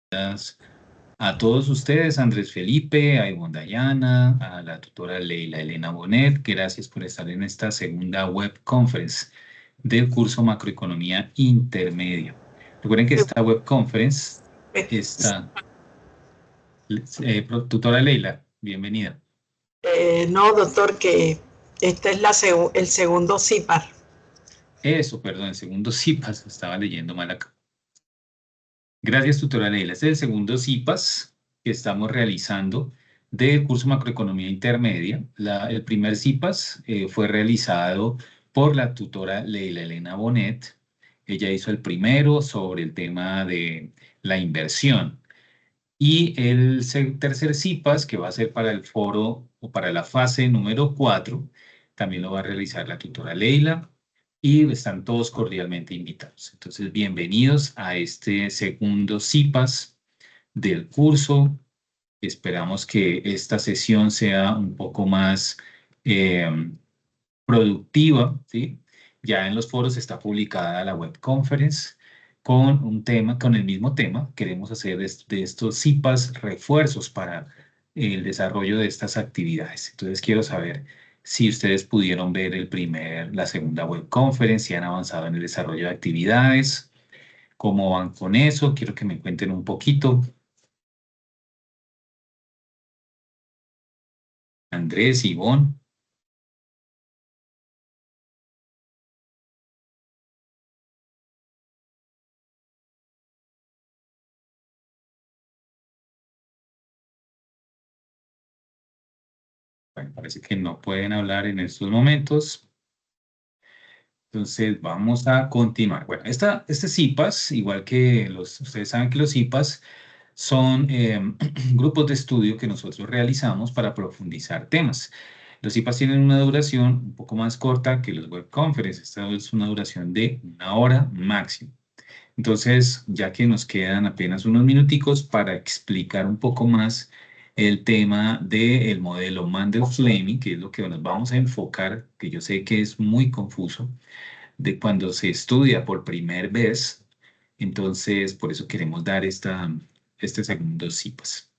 Gracias a todos ustedes, Andrés Felipe, a Ivonne Dayana, a la tutora Leila Elena Bonet. Gracias por estar en esta segunda web conference del curso Macroeconomía Intermedio. Recuerden que esta web conference está... tutora Leila, bienvenida. No, doctor, que este es el segundo CIPAR. Eso, perdón, el segundo CIPAS, estaba leyendo mal acá. Gracias, tutora Leila. Este es el segundo CIPAS que estamos realizando del curso Macroeconomía Intermedia. El primer CIPAS fue realizado por la tutora Leila Elena Bonet. Ella hizo el primero sobre el tema de la inversión. Y el tercer CIPAS, que va a ser para el foro o para la fase número 4, también lo va a realizar la tutora Leila y están todos cordialmente invitados. Entonces, bienvenidos a este segundo CIPAS del curso. Esperamos que esta sesión sea un poco más eh, productiva, ¿sí? Ya en los foros está publicada la web conference con un tema, con el mismo tema. Queremos hacer de estos CIPAS refuerzos para el desarrollo de estas actividades. Entonces quiero saber si ustedes pudieron ver la segunda web conference, si han avanzado en el desarrollo de actividades, cómo van con eso. Quiero que me cuenten un poquito. Andrés, Ivonne. Bueno, parece que no pueden hablar en estos momentos. Entonces vamos a continuar. Bueno, este CIPAS, igual que ustedes saben que los CIPAS son grupos de estudio que nosotros realizamos para profundizar temas. Los CIPAS tienen una duración un poco más corta que los web conferences. Esta es una duración de 1 hora máximo. Entonces, ya que nos quedan apenas unos minuticos para explicar un poco más el tema del modelo Mandel-Fleming, que es lo que nos vamos a enfocar, que yo sé que es muy confuso, de cuando se estudia por primera vez. Entonces, por eso queremos dar este segundo CIPAS.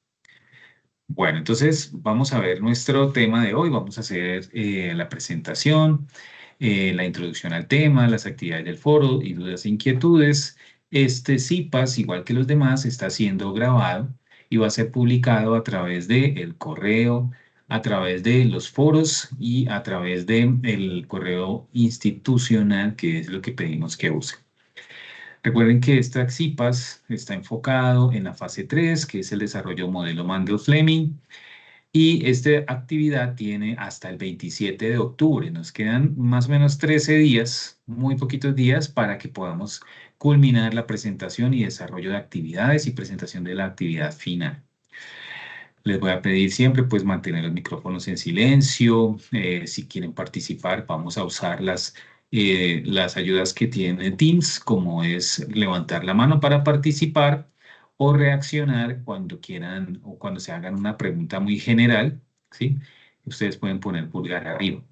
Bueno, entonces vamos a ver nuestro tema de hoy. Vamos a hacer la presentación, la introducción al tema, las actividades del foro y dudas e inquietudes. Este CIPAS, igual que los demás, está siendo grabado y va a ser publicado a través del correo, a través de los foros y a través del correo institucional, que es lo que pedimos que usen. Recuerden que esta CIPAS está enfocado en la fase 3, que es el desarrollo modelo Mandel-Fleming. Y esta actividad tiene hasta el 27 de octubre. Nos quedan más o menos 13 días, muy poquitos días, para que podamos culminar la presentación y desarrollo de actividades y presentación de la actividad final. Les voy a pedir siempre pues mantener los micrófonos en silencio. Si quieren participar, vamos a usar las ayudas que tiene Teams, como es levantar la mano para participar o reaccionar cuando quieran o cuando se hagan una pregunta muy general, ¿sí? Ustedes pueden poner pulgar arriba.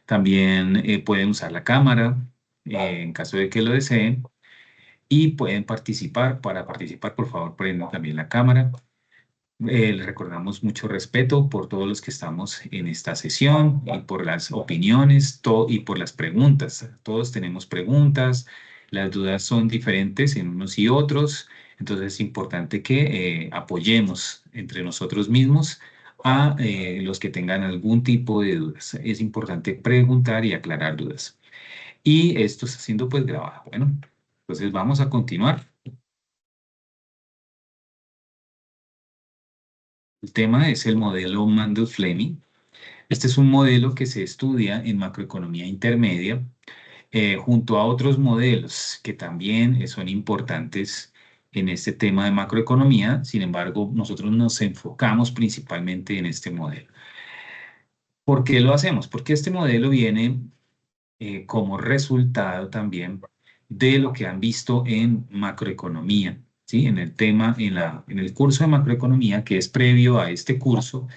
También pueden usar la cámara en caso de que lo deseen y pueden participar. Para participar, por favor, prendan también la cámara. Les recordamos mucho respeto por todos los que estamos en esta sesión y por las opiniones y por las preguntas. Todos tenemos preguntas, las dudas son diferentes en unos y otros, entonces es importante que apoyemos entre nosotros mismos a los que tengan algún tipo de dudas. Es importante preguntar y aclarar dudas. Y esto está siendo pues grabado. Bueno, entonces vamos a continuar. El tema es el modelo Mandel-Fleming. Este es un modelo que se estudia en macroeconomía intermedia junto a otros modelos que también son importantes en este tema de macroeconomía. Sin embargo, nosotros nos enfocamos principalmente en este modelo. ¿Por qué lo hacemos? Porque este modelo viene como resultado también de lo que han visto en macroeconomía, ¿sí? En el tema, en el curso de macroeconomía que es previo a este curso,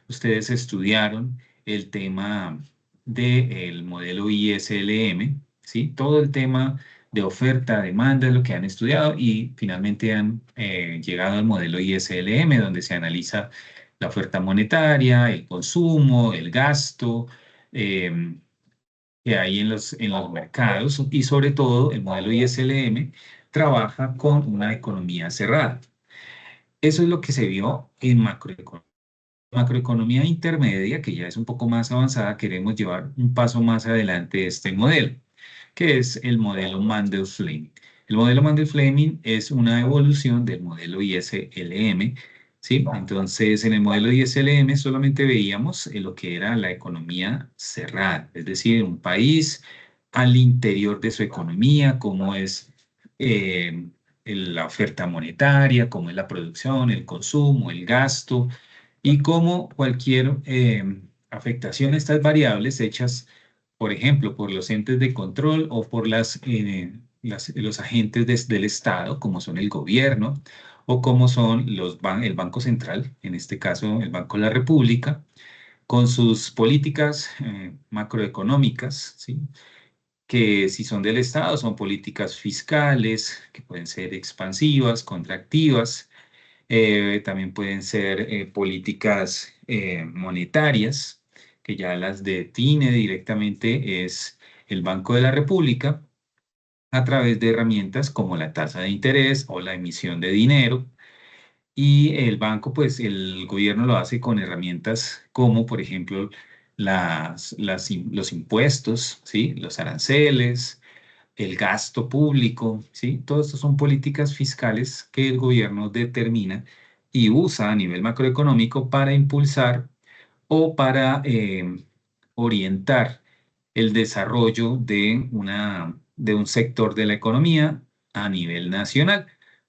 ustedes estudiaron el tema del modelo ISLM, ¿sí? Todo el tema de oferta, demanda, es lo que han estudiado y finalmente han llegado al modelo ISLM, donde se analiza la oferta monetaria, el consumo, el gasto que hay en los mercados y sobre todo el modelo ISLM trabaja con una economía cerrada. Eso es lo que se vio en macroeconomía. Macroeconomía intermedia, que ya es un poco más avanzada, queremos llevar un paso más adelante este modelo, que es el modelo Mandel-Fleming. El modelo Mandel-Fleming es una evolución del modelo ISLM, ¿sí? Entonces, en el modelo ISLM solamente veíamos lo que era la economía cerrada, es decir, un país al interior de su economía, cómo es eh, la oferta monetaria, cómo es la producción, el consumo, el gasto, y cómo cualquier afectación a estas variables hechas, por ejemplo, por los entes de control o por los agentes del Estado, como son el gobierno o como son el Banco Central, en este caso el Banco de la República, con sus políticas macroeconómicas, ¿sí? Que si son del Estado son políticas fiscales, que pueden ser expansivas, contractivas, también pueden ser políticas monetarias, que ya las define directamente es el Banco de la República a través de herramientas como la tasa de interés o la emisión de dinero. Y el banco, pues el gobierno lo hace con herramientas como, por ejemplo, los impuestos, ¿sí? Los aranceles, el gasto público, ¿sí? Todo esto son políticas fiscales que el gobierno determina y usa a nivel macroeconómico para impulsar o para orientar el desarrollo de un sector de la economía a nivel nacional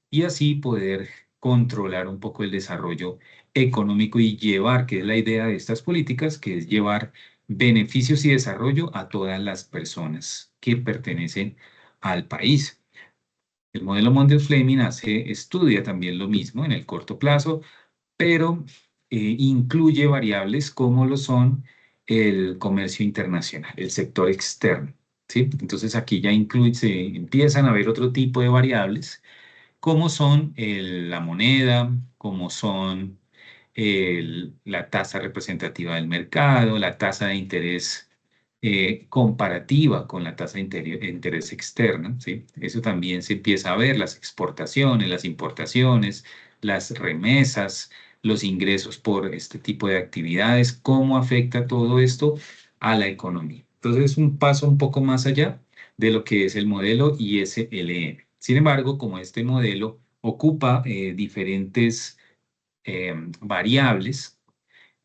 y así poder controlar un poco el desarrollo económico y llevar, que es la idea de estas políticas, que es llevar beneficios y desarrollo a todas las personas que pertenecen al país. El modelo Mondel-Fleming estudia también lo mismo en el corto plazo, pero incluye variables como lo son el comercio internacional, el sector externo, ¿sí? Entonces aquí ya se empiezan a ver otro tipo de variables, como son la moneda, como son la tasa representativa del mercado, la tasa de interés comparativa con la tasa de interés externa, ¿sí? Eso también se empieza a ver, las exportaciones, las importaciones, las remesas, los ingresos por este tipo de actividades, cómo afecta todo esto a la economía. Entonces es un paso un poco más allá de lo que es el modelo ISLM. Sin embargo, como este modelo ocupa diferentes variables,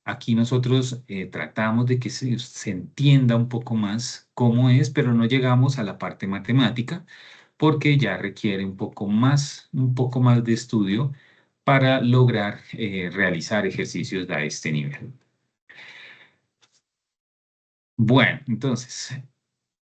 aquí nosotros tratamos de que se entienda un poco más cómo es, pero no llegamos a la parte matemática porque ya requiere un poco más de estudio para lograr realizar ejercicios de este nivel. Bueno, entonces,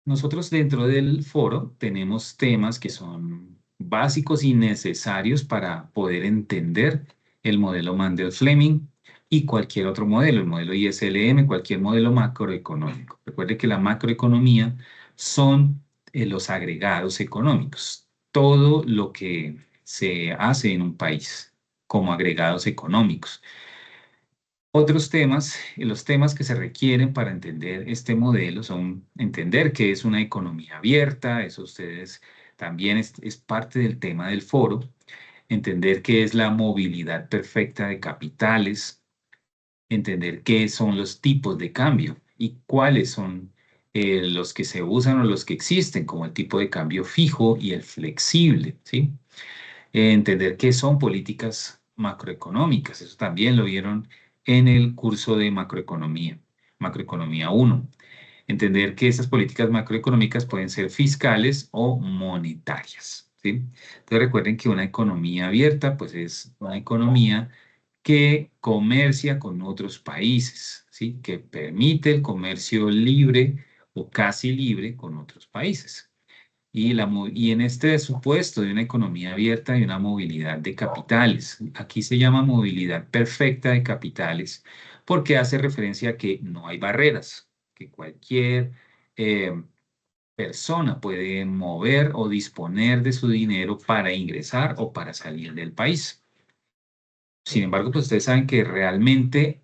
nosotros dentro del foro tenemos temas que son básicos y necesarios para poder entender el modelo Mandel-Fleming y cualquier otro modelo, el modelo ISLM, cualquier modelo macroeconómico. Recuerde que la macroeconomía son los agregados económicos, todo lo que se hace en un país como agregados económicos. Otros temas, los temas que se requieren para entender este modelo son entender qué es una economía abierta, eso ustedes también es parte del tema del foro, entender qué es la movilidad perfecta de capitales, entender qué son los tipos de cambio y cuáles son los que se usan o los que existen, como el tipo de cambio fijo y el flexible, ¿sí? Entender qué son políticas macroeconómicas. Eso también lo vieron en el curso de macroeconomía, macroeconomía 1. Entender que esas políticas macroeconómicas pueden ser fiscales o monetarias, ¿sí? Entonces recuerden que una economía abierta, pues es una economía que comercia con otros países, ¿sí? Que permite el comercio libre o casi libre con otros países. Y en este supuesto de una economía abierta y una movilidad de capitales, aquí se llama movilidad perfecta de capitales porque hace referencia a que no hay barreras, que cualquier persona puede mover o disponer de su dinero para ingresar o para salir del país. Sin embargo, pues ustedes saben que realmente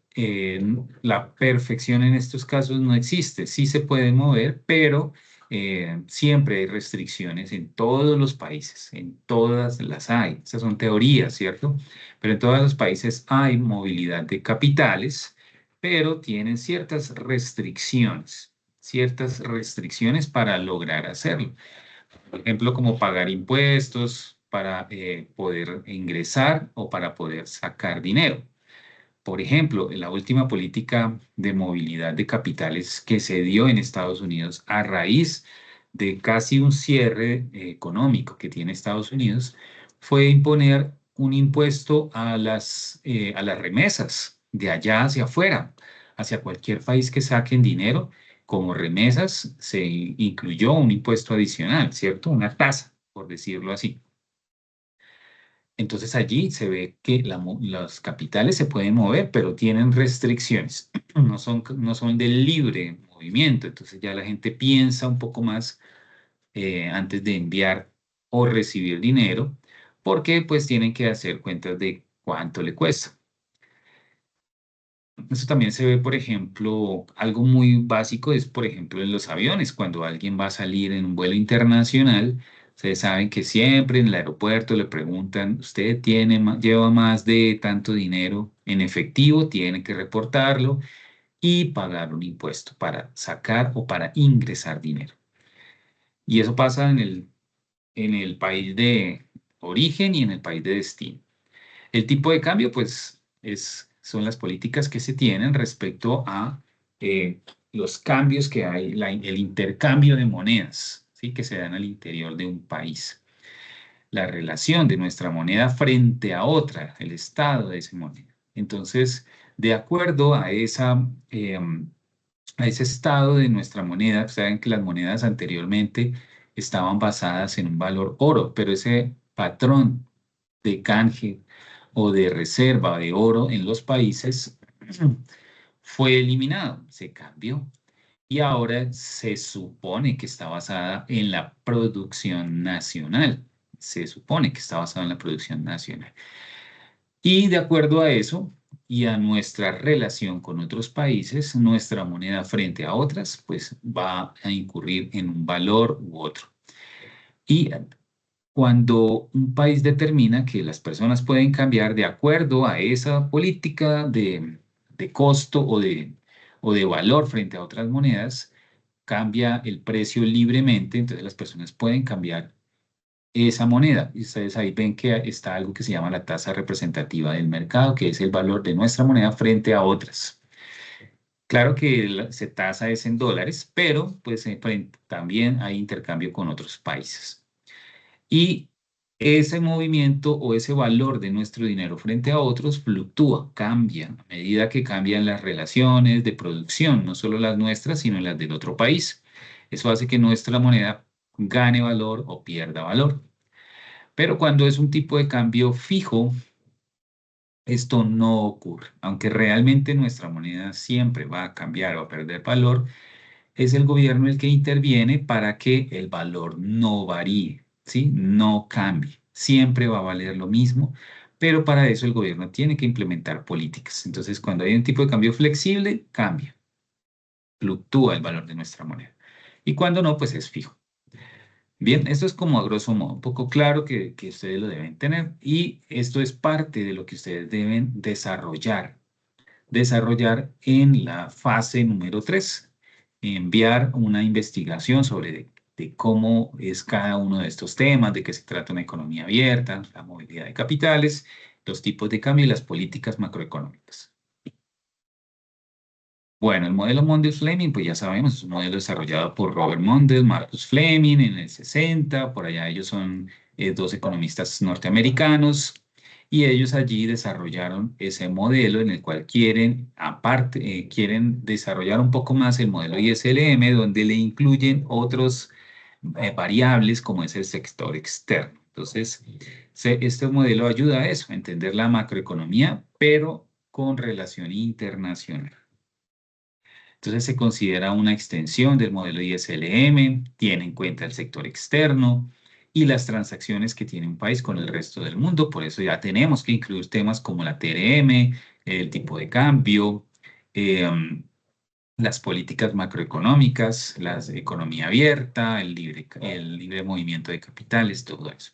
la perfección en estos casos no existe. Sí se puede mover, pero siempre hay restricciones en todos los países, en todas las hay. Esas son teorías, ¿cierto? Pero en todos los países hay movilidad de capitales, pero tienen ciertas restricciones para lograr hacerlo. Por ejemplo, como pagar impuestos para poder ingresar o para poder sacar dinero. Por ejemplo, en la última política de movilidad de capitales que se dio en Estados Unidos a raíz de casi un cierre económico que tiene Estados Unidos fue imponer un impuesto a las remesas de allá hacia afuera, hacia cualquier país que saquen dinero. Como remesas se incluyó un impuesto adicional, ¿cierto? Una tasa, por decirlo así. Entonces allí se ve que los capitales se pueden mover, pero tienen restricciones. No son de libre movimiento. Entonces ya la gente piensa un poco más antes de enviar o recibir dinero, porque pues tienen que hacer cuentas de cuánto le cuesta. Eso también se ve, por ejemplo, algo muy básico es, por ejemplo, en los aviones, cuando alguien va a salir en un vuelo internacional, ustedes saben que siempre en el aeropuerto le preguntan, ¿usted lleva más de tanto dinero en efectivo? Tiene que reportarlo y pagar un impuesto para sacar o para ingresar dinero. Y eso pasa en el país de origen y en el país de destino. El tipo de cambio, pues, son las políticas que se tienen respecto a los cambios que hay, el intercambio de monedas, ¿sí? Que se dan al interior de un país. La relación de nuestra moneda frente a otra, el estado de esa moneda. Entonces, de acuerdo a ese estado de nuestra moneda, saben que las monedas anteriormente estaban basadas en un valor oro, pero ese patrón de canje o de reserva de oro en los países fue eliminado, se cambió y ahora se supone que está basada en la producción nacional. Se supone que está basada en la producción nacional. Y de acuerdo a eso y a nuestra relación con otros países, nuestra moneda frente a otras, pues va a incurrir en un valor u otro. Y cuando un país determina que las personas pueden cambiar de acuerdo a esa política de costo o de valor frente a otras monedas, cambia el precio libremente, entonces las personas pueden cambiar esa moneda. Y ustedes ahí ven que está algo que se llama la tasa representativa del mercado, que es el valor de nuestra moneda frente a otras. Claro que se tasa es en dólares, pero pues también hay intercambio con otros países. Y ese movimiento o ese valor de nuestro dinero frente a otros fluctúa, cambia a medida que cambian las relaciones de producción, no solo las nuestras, sino las del otro país. Eso hace que nuestra moneda gane valor o pierda valor. Pero cuando es un tipo de cambio fijo, esto no ocurre. Aunque realmente nuestra moneda siempre va a cambiar o a perder valor, es el gobierno el que interviene para que el valor no varíe, ¿sí? No cambie. Siempre va a valer lo mismo, pero para eso el gobierno tiene que implementar políticas. Entonces, cuando hay un tipo de cambio flexible, cambia, fluctúa el valor de nuestra moneda. Y cuando no, pues es fijo. Bien, esto es como a grosso modo, un poco claro que ustedes lo deben tener y esto es parte de lo que ustedes deben desarrollar en la fase número 3, enviar una investigación sobre de cómo es cada uno de estos temas, de qué se trata una economía abierta, la movilidad de capitales, los tipos de cambio y las políticas macroeconómicas. Bueno, el modelo Mondel-Fleming, pues ya sabemos, es un modelo desarrollado por Robert Mondel, Marcus Fleming en el 60, por allá ellos son dos economistas norteamericanos, y ellos allí desarrollaron ese modelo en el cual quieren desarrollar un poco más el modelo ISLM, donde le incluyen otros variables como es el sector externo. Entonces, este modelo ayuda a eso, a entender la macroeconomía, pero con relación internacional. Entonces se considera una extensión del modelo ISLM, tiene en cuenta el sector externo y las transacciones que tiene un país con el resto del mundo. Por eso ya tenemos que incluir temas como la TRM, el tipo de cambio, las políticas macroeconómicas, la economía abierta, el libre movimiento de capitales, todo eso.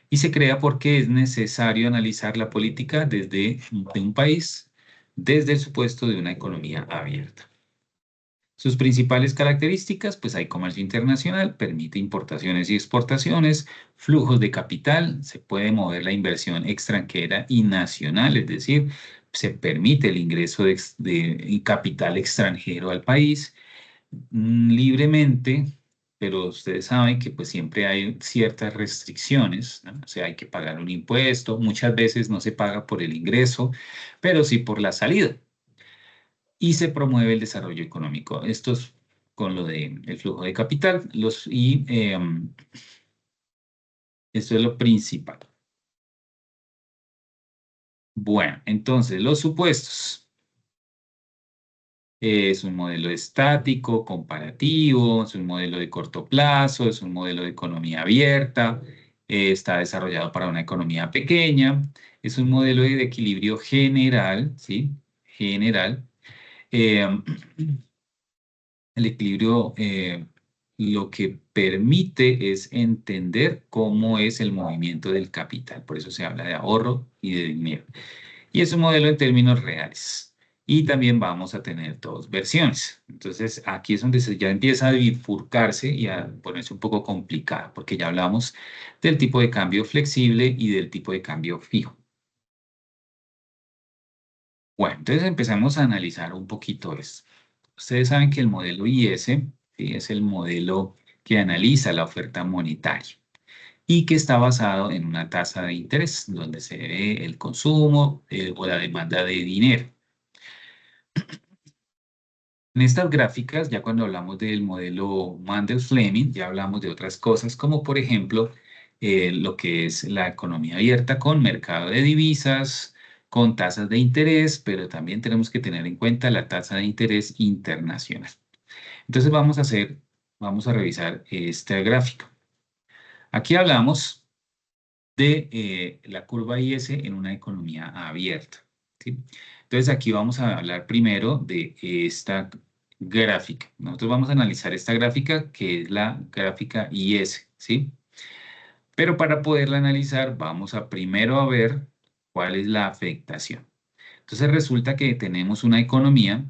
Y se crea porque es necesario analizar la política de un país desde el supuesto de una economía abierta. Sus principales características, pues hay comercio internacional, permite importaciones y exportaciones, flujos de capital, se puede mover la inversión extranjera y nacional, es decir, se permite el ingreso de capital extranjero al país libremente, pero ustedes saben que pues siempre hay ciertas restricciones, ¿no? O sea, hay que pagar un impuesto, muchas veces no se paga por el ingreso, pero sí por la salida y se promueve el desarrollo económico. Esto es con lo del flujo de capital esto es lo principal. Bueno, entonces los supuestos. Es un modelo estático, comparativo, es un modelo de corto plazo, es un modelo de economía abierta, está desarrollado para una economía pequeña, es un modelo de equilibrio general, ¿sí? General. Eh, El equilibrio lo que permite es entender cómo es el movimiento del capital. Por eso se habla de ahorro y de dinero. Y es un modelo en términos reales. Y también vamos a tener dos versiones. Entonces, aquí es donde ya empieza a bifurcarse y a ponerse un poco complicado, porque ya hablamos del tipo de cambio flexible y del tipo de cambio fijo. Bueno, entonces empezamos a analizar un poquito esto. Ustedes saben que el modelo IS, ¿sí? Es el modelo que analiza la oferta monetaria y que está basado en una tasa de interés, donde se ve el consumo o la demanda de dinero. En estas gráficas, ya cuando hablamos del modelo Mandel-Fleming, ya hablamos de otras cosas, como por ejemplo lo que es la economía abierta con mercado de divisas, con tasas de interés, pero también tenemos que tener en cuenta la tasa de interés internacional. Entonces vamos a revisar esta gráfica. Aquí hablamos de la curva IS en una economía abierta, ¿sí? Entonces aquí vamos a hablar primero de esta gráfica. Nosotros vamos a analizar esta gráfica que es la gráfica IS, ¿sí? Pero para poderla analizar vamos a primero a ver cuál es la afectación. Entonces resulta que tenemos una economía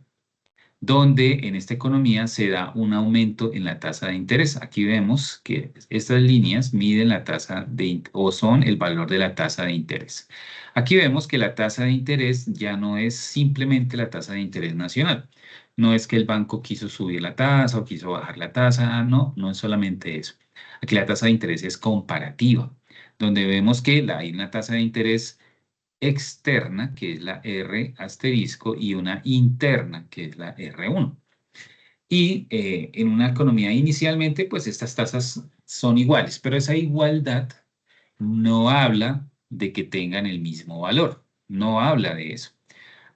donde en esta economía se da un aumento en la tasa de interés. Aquí vemos que estas líneas miden la tasa o son el valor de la tasa de interés. Aquí vemos que la tasa de interés ya no es simplemente la tasa de interés nacional. No es que el banco quiso subir la tasa o quiso bajar la tasa, no, no es solamente eso. Aquí la tasa de interés es comparativa, donde vemos que hay una tasa de interés externa, que es la R asterisco, y una interna, que es la R1. Y en una economía inicialmente, pues estas tasas son iguales, pero esa igualdad no habla de que tengan el mismo valor, no habla de eso.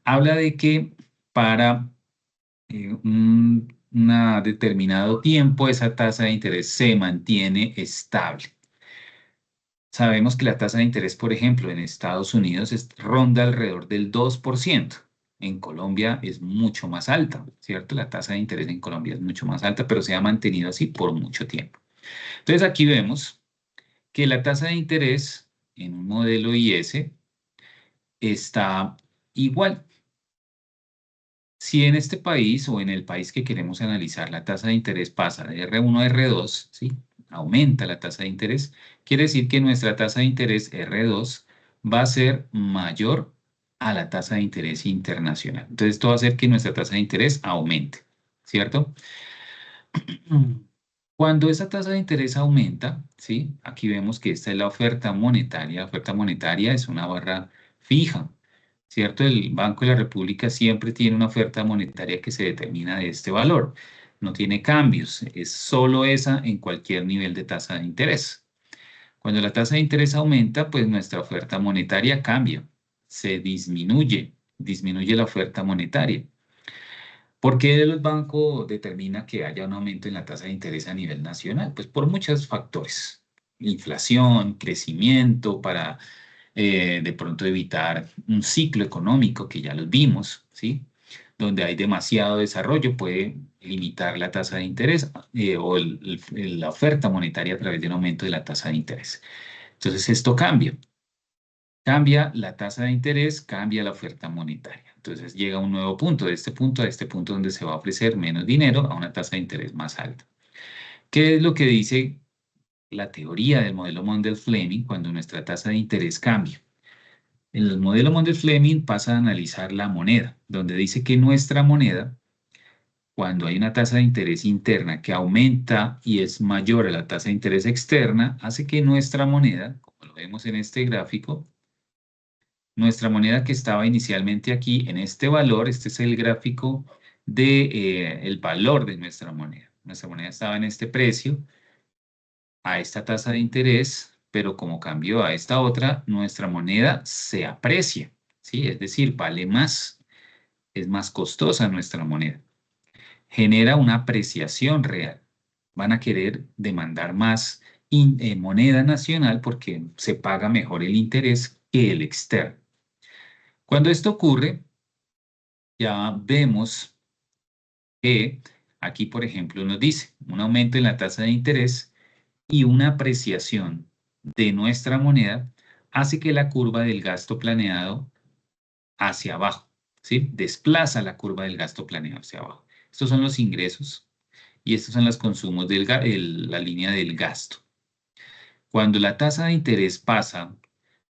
Habla de que para un determinado tiempo esa tasa de interés se mantiene estable. Sabemos que la tasa de interés, por ejemplo, en Estados Unidos ronda alrededor del 2%. En Colombia es mucho más alta, ¿cierto? La tasa de interés en Colombia es mucho más alta, pero se ha mantenido así por mucho tiempo. Entonces aquí vemos que la tasa de interés en un modelo IS está igual. Si en este país o en el país que queremos analizar la tasa de interés pasa de R1 a R2, ¿sí? Aumenta la tasa de interés, quiere decir que nuestra tasa de interés R2 va a ser mayor a la tasa de interés internacional. Entonces, esto va a hacer que nuestra tasa de interés aumente, ¿cierto? Cuando esa tasa de interés aumenta, ¿sí? Aquí vemos que esta es la oferta monetaria. La oferta monetaria es una barra fija, ¿cierto? El Banco de la República siempre tiene una oferta monetaria que se determina de este valor. No tiene cambios, es solo esa en cualquier nivel de tasa de interés. Cuando la tasa de interés aumenta, pues nuestra oferta monetaria cambia, se disminuye la oferta monetaria. ¿Por qué el banco determina que haya un aumento en la tasa de interés a nivel nacional? Pues por muchos factores. Inflación, crecimiento, para de pronto evitar un ciclo económico que ya los vimos, ¿sí? Donde hay demasiado desarrollo, puede limitar la tasa de interés o la oferta monetaria a través de un aumento de la tasa de interés. Entonces esto cambia. Cambia la tasa de interés, cambia la oferta monetaria. Entonces llega a un nuevo punto, de este punto a este punto donde se va a ofrecer menos dinero a una tasa de interés más alta. ¿Qué es lo que dice la teoría del modelo Mondel-Fleming cuando nuestra tasa de interés cambia? En el modelo Mondel-Fleming pasa a analizar la moneda, donde dice que nuestra moneda, cuando hay una tasa de interés interna que aumenta y es mayor a la tasa de interés externa, hace que nuestra moneda, como lo vemos en este gráfico, nuestra moneda que estaba inicialmente aquí en este valor, este es el gráfico de el valor de nuestra moneda. Nuestra moneda estaba en este precio, a esta tasa de interés, pero como cambió a esta otra, nuestra moneda se aprecia, ¿sí? Es decir, vale más, es más costosa nuestra moneda. Genera una apreciación real. Van a querer demandar más moneda nacional porque se paga mejor el interés que el externo. Cuando esto ocurre, ya vemos que aquí, por ejemplo, nos dice un aumento en la tasa de interés y una apreciación de nuestra moneda hace que la curva del gasto planeado hacia abajo, ¿sí? Desplaza la curva del gasto planeado hacia abajo. Estos son los ingresos y estos son los consumos la línea del gasto. Cuando la tasa de interés pasa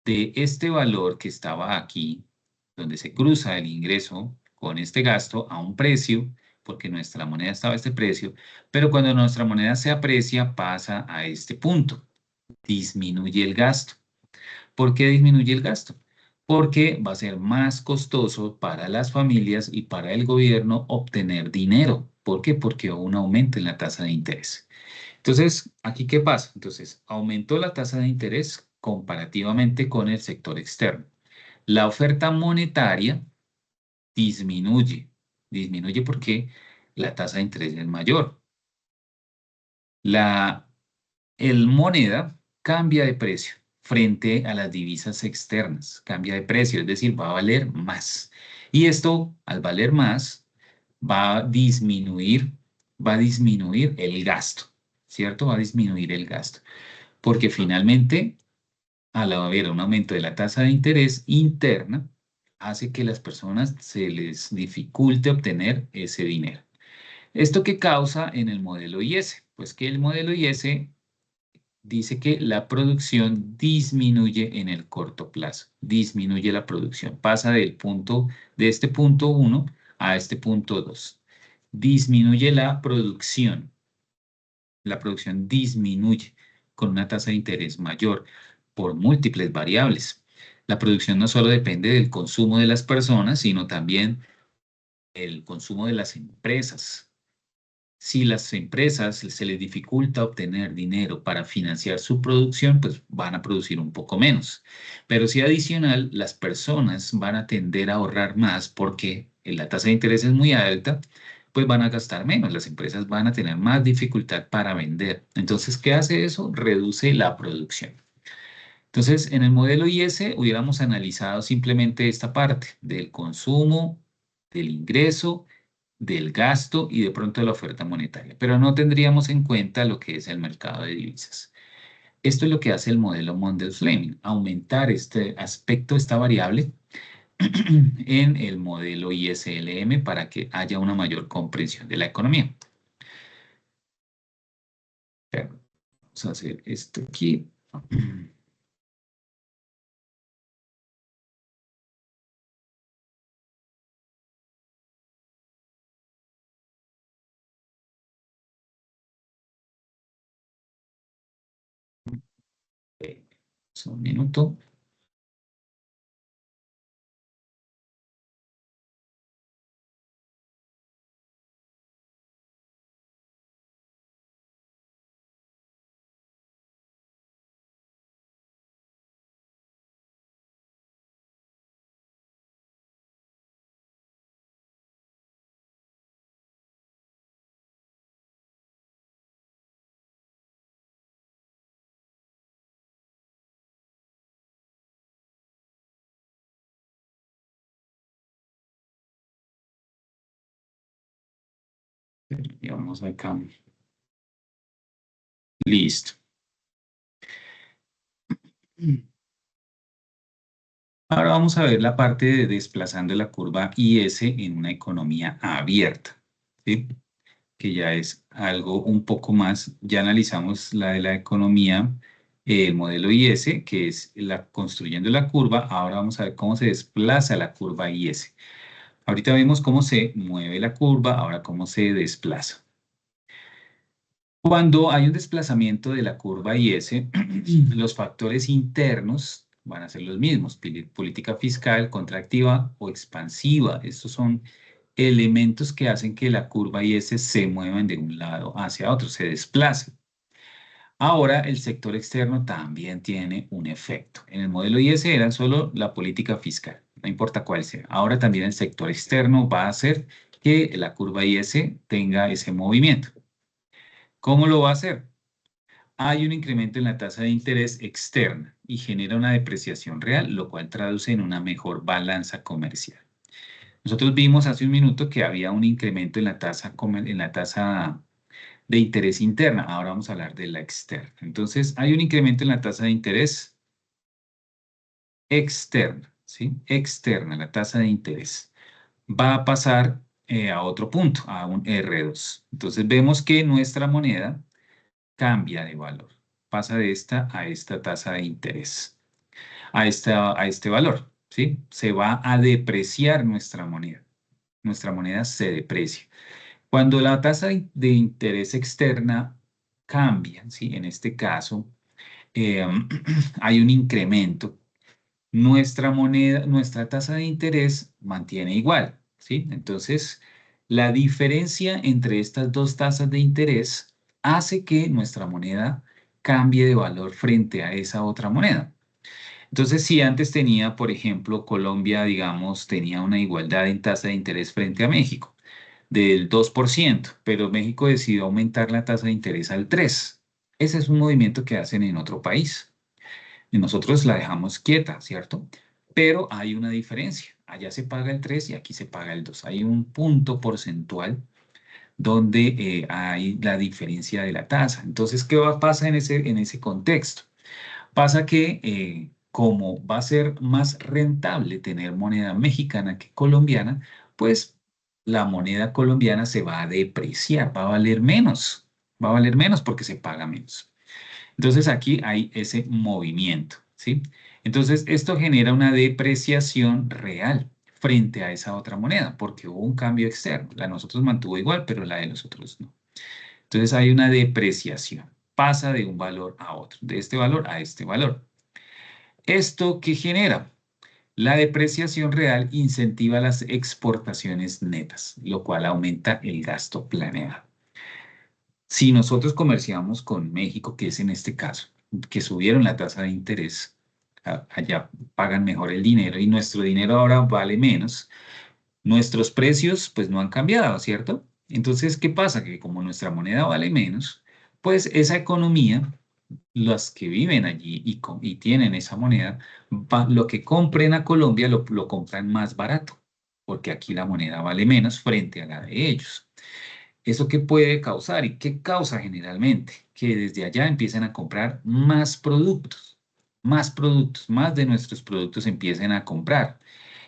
de este valor que estaba aquí, donde se cruza el ingreso con este gasto a un precio, porque nuestra moneda estaba a este precio, pero cuando nuestra moneda se aprecia pasa a este punto, disminuye el gasto. ¿Por qué disminuye el gasto? Porque va a ser más costoso para las familias y para el gobierno obtener dinero. ¿Por qué? Porque hubo un aumento en la tasa de interés. Entonces, ¿aquí qué pasa? Entonces, aumentó la tasa de interés comparativamente con el sector externo. La oferta monetaria disminuye. Disminuye porque la tasa de interés es mayor. La el moneda cambia de precio frente a las divisas externas. Cambia de precio, es decir, va a valer más. Y esto, al valer más, va a disminuir el gasto, ¿cierto? Va a disminuir el gasto. Porque finalmente, al haber un aumento de la tasa de interés interna, hace que las personas se les dificulte obtener ese dinero. ¿Esto qué causa en el modelo IS? Pues que el modelo IS dice que la producción disminuye en el corto plazo, disminuye la producción, pasa de este punto 1 a este punto 2. Disminuye la producción disminuye con una tasa de interés mayor por múltiples variables. La producción no solo depende del consumo de las personas, sino también el consumo de las empresas. Si las empresas se les dificulta obtener dinero para financiar su producción, pues van a producir un poco menos. Pero si adicional, las personas van a tender a ahorrar más porque la tasa de interés es muy alta, pues van a gastar menos. Las empresas van a tener más dificultad para vender. Entonces, ¿qué hace eso? Reduce la producción. Entonces, en el modelo IS hubiéramos analizado simplemente esta parte del consumo, del ingreso, del gasto y de pronto de la oferta monetaria, pero no tendríamos en cuenta lo que es el mercado de divisas. Esto es lo que hace el modelo Mondel-Fleming, aumentar este aspecto, esta variable en el modelo ISLM para que haya una mayor comprensión de la economía. Vamos a hacer esto aquí. Un minuto. Y vamos acá. Listo. Ahora vamos a ver la parte de desplazando la curva IS en una economía abierta, ¿sí? Que ya es algo un poco más, ya analizamos la de la economía, el modelo IS, que es la construyendo la curva, ahora vamos a ver cómo se desplaza la curva IS. Ahorita vemos cómo se mueve la curva, ahora cómo se desplaza. Cuando hay un desplazamiento de la curva IS, los factores internos van a ser los mismos, política fiscal, contractiva o expansiva. Estos son elementos que hacen que la curva IS se muevan de un lado hacia otro, se desplacen. Ahora, el sector externo también tiene un efecto. En el modelo IS era solo la política fiscal, no importa cuál sea. Ahora también el sector externo va a hacer que la curva IS tenga ese movimiento. ¿Cómo lo va a hacer? Hay un incremento en la tasa de interés externa y genera una depreciación real, lo cual traduce en una mejor balanza comercial. Nosotros vimos hace un minuto que había un incremento en la tasa de interés interna. Ahora vamos a hablar de la externa. Entonces, hay un incremento en la tasa de interés externa, ¿sí? Externa, la tasa de interés. Va a pasar a otro punto, a un R2. Entonces, vemos que nuestra moneda cambia de valor. Pasa de esta a esta tasa de interés, a este valor, ¿sí? Se va a depreciar nuestra moneda. Nuestra moneda se deprecia. Cuando la tasa de interés externa cambia, ¿sí? En este caso, eh, hay un incremento. Nuestra moneda, nuestra tasa de interés mantiene igual, ¿sí? Entonces, la diferencia entre estas dos tasas de interés hace que nuestra moneda cambie de valor frente a esa otra moneda. Entonces, si antes tenía, por ejemplo, Colombia, digamos, tenía una igualdad en tasa de interés frente a México del 2%, pero México decidió aumentar la tasa de interés al 3%. Ese es un movimiento que hacen en otro país y nosotros la dejamos quieta, ¿cierto? Pero hay una diferencia. Allá se paga el 3 y aquí se paga el 2. Hay un punto porcentual donde hay la diferencia de la tasa. Entonces, ¿qué pasa en ese contexto? Pasa que como va a ser más rentable tener moneda mexicana que colombiana, pues la moneda colombiana se va a depreciar, va a valer menos porque se paga menos. Entonces aquí hay ese movimiento, ¿sí? Entonces esto genera una depreciación real frente a esa otra moneda porque hubo un cambio externo. La de nosotros mantuvo igual, pero la de los otros no. Entonces hay una depreciación. Pasa de un valor a otro, de este valor a este valor. ¿Esto qué genera? La depreciación real incentiva las exportaciones netas, lo cual aumenta el gasto planeado. Si nosotros comerciamos con México, que es en este caso, que subieron la tasa de interés, allá pagan mejor el dinero y nuestro dinero ahora vale menos, nuestros precios pues no han cambiado, ¿cierto? Entonces, ¿qué pasa? Que como nuestra moneda vale menos, pues esa economía, los que viven allí y tienen esa moneda, lo que compren a Colombia lo compran más barato, porque aquí la moneda vale menos frente a la de ellos. ¿Eso qué puede causar y qué causa generalmente? Que desde allá empiecen a comprar más de nuestros productos empiecen a comprar.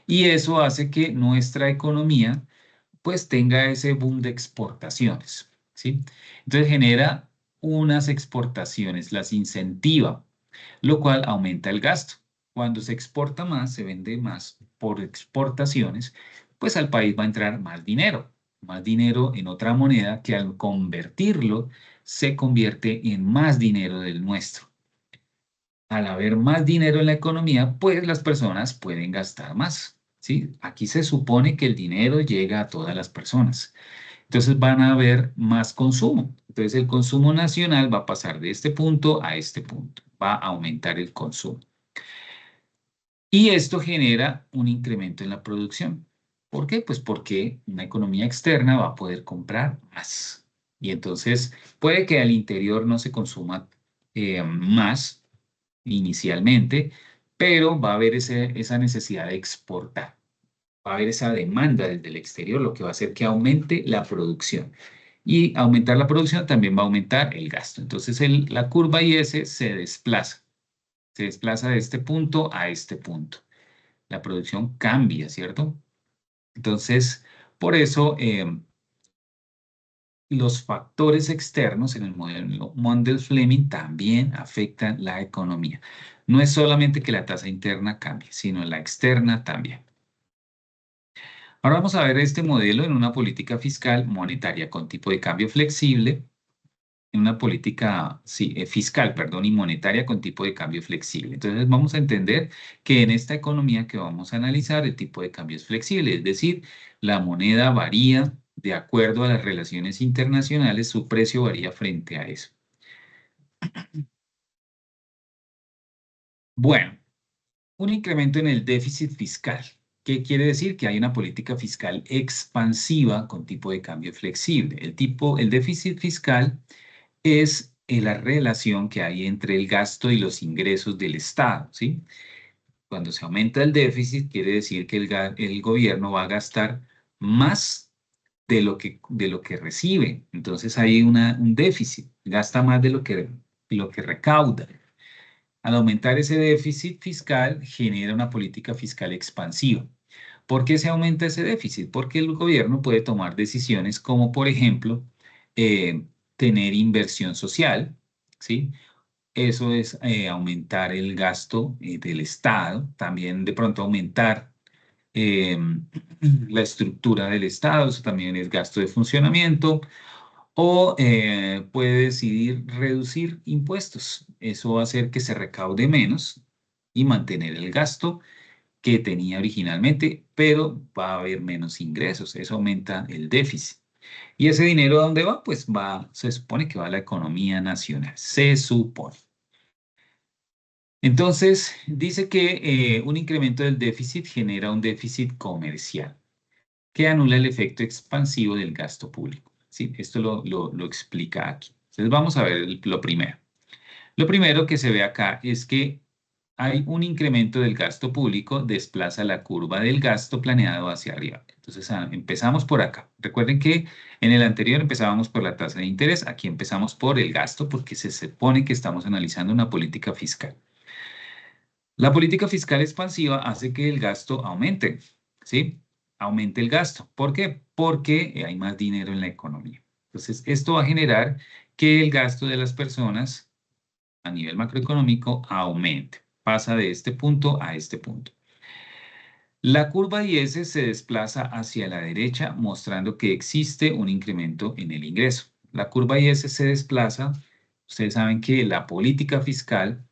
Y eso hace que nuestra economía pues tenga ese boom de exportaciones, ¿sí? Entonces genera unas exportaciones, las incentiva, lo cual aumenta el gasto. Cuando se exporta más, se vende más por exportaciones, pues al país va a entrar más dinero en otra moneda que al convertirlo se convierte en más dinero del nuestro. Al haber más dinero en la economía, pues las personas pueden gastar más, ¿sí? Aquí se supone que el dinero llega a todas las personas. Entonces van a haber más consumo. Entonces el consumo nacional va a pasar de este punto a este punto. Va a aumentar el consumo. Y esto genera un incremento en la producción. ¿Por qué? Pues porque una economía externa va a poder comprar más. Y entonces puede que al interior no se consuma más inicialmente, pero va a haber esa necesidad de exportar. Va a haber esa demanda desde el exterior, lo que va a hacer que aumente la producción. Y aumentar la producción también va a aumentar el gasto. Entonces la curva IS se desplaza. Se desplaza de este punto a este punto. La producción cambia, ¿cierto? Entonces, por eso los factores externos en el modelo Mundell-Fleming también afectan la economía. No es solamente que la tasa interna cambie, sino la externa también. Ahora vamos a ver este modelo en una política fiscal monetaria con tipo de cambio flexible, en una política fiscal, perdón, y monetaria con tipo de cambio flexible. Entonces vamos a entender que en esta economía que vamos a analizar el tipo de cambio es flexible, es decir, la moneda varía de acuerdo a las relaciones internacionales, su precio varía frente a eso. Bueno, un incremento en el déficit fiscal. ¿Qué quiere decir? Que hay una política fiscal expansiva con tipo de cambio flexible. El déficit fiscal es la relación que hay entre el gasto y los ingresos del Estado, ¿sí? Cuando se aumenta el déficit, quiere decir que el gobierno va a gastar más de lo que recibe. Entonces hay un déficit, gasta más de lo que recauda. Al aumentar ese déficit fiscal, genera una política fiscal expansiva. ¿Por qué se aumenta ese déficit? Porque el gobierno puede tomar decisiones como, por ejemplo, tener inversión social, ¿sí? Eso es aumentar el gasto del Estado, también de pronto aumentar eh, la estructura del Estado, eso también es gasto de funcionamiento, o puede decidir reducir impuestos. Eso va a hacer que se recaude menos y mantener el gasto que tenía originalmente, pero va a haber menos ingresos. Eso aumenta el déficit. ¿Y ese dinero a dónde va? Pues se supone que va a la economía nacional. Se supone. Entonces, dice que un incremento del déficit genera un déficit comercial que anula el efecto expansivo del gasto público. ¿Sí? Esto lo explica aquí. Entonces, vamos a ver lo primero. Lo primero que se ve acá es que hay un incremento del gasto público, desplaza la curva del gasto planeado hacia arriba. Entonces, empezamos por acá. Recuerden que en el anterior empezábamos por la tasa de interés, aquí empezamos por el gasto porque se supone que estamos analizando una política fiscal. La política fiscal expansiva hace que el gasto aumente, ¿sí? Aumente el gasto. ¿Por qué? Porque hay más dinero en la economía. Entonces, esto va a generar que el gasto de las personas a nivel macroeconómico aumente. Pasa de este punto a este punto. La curva IS se desplaza hacia la derecha, mostrando que existe un incremento en el ingreso. La curva IS se desplaza. Ustedes saben que la política fiscal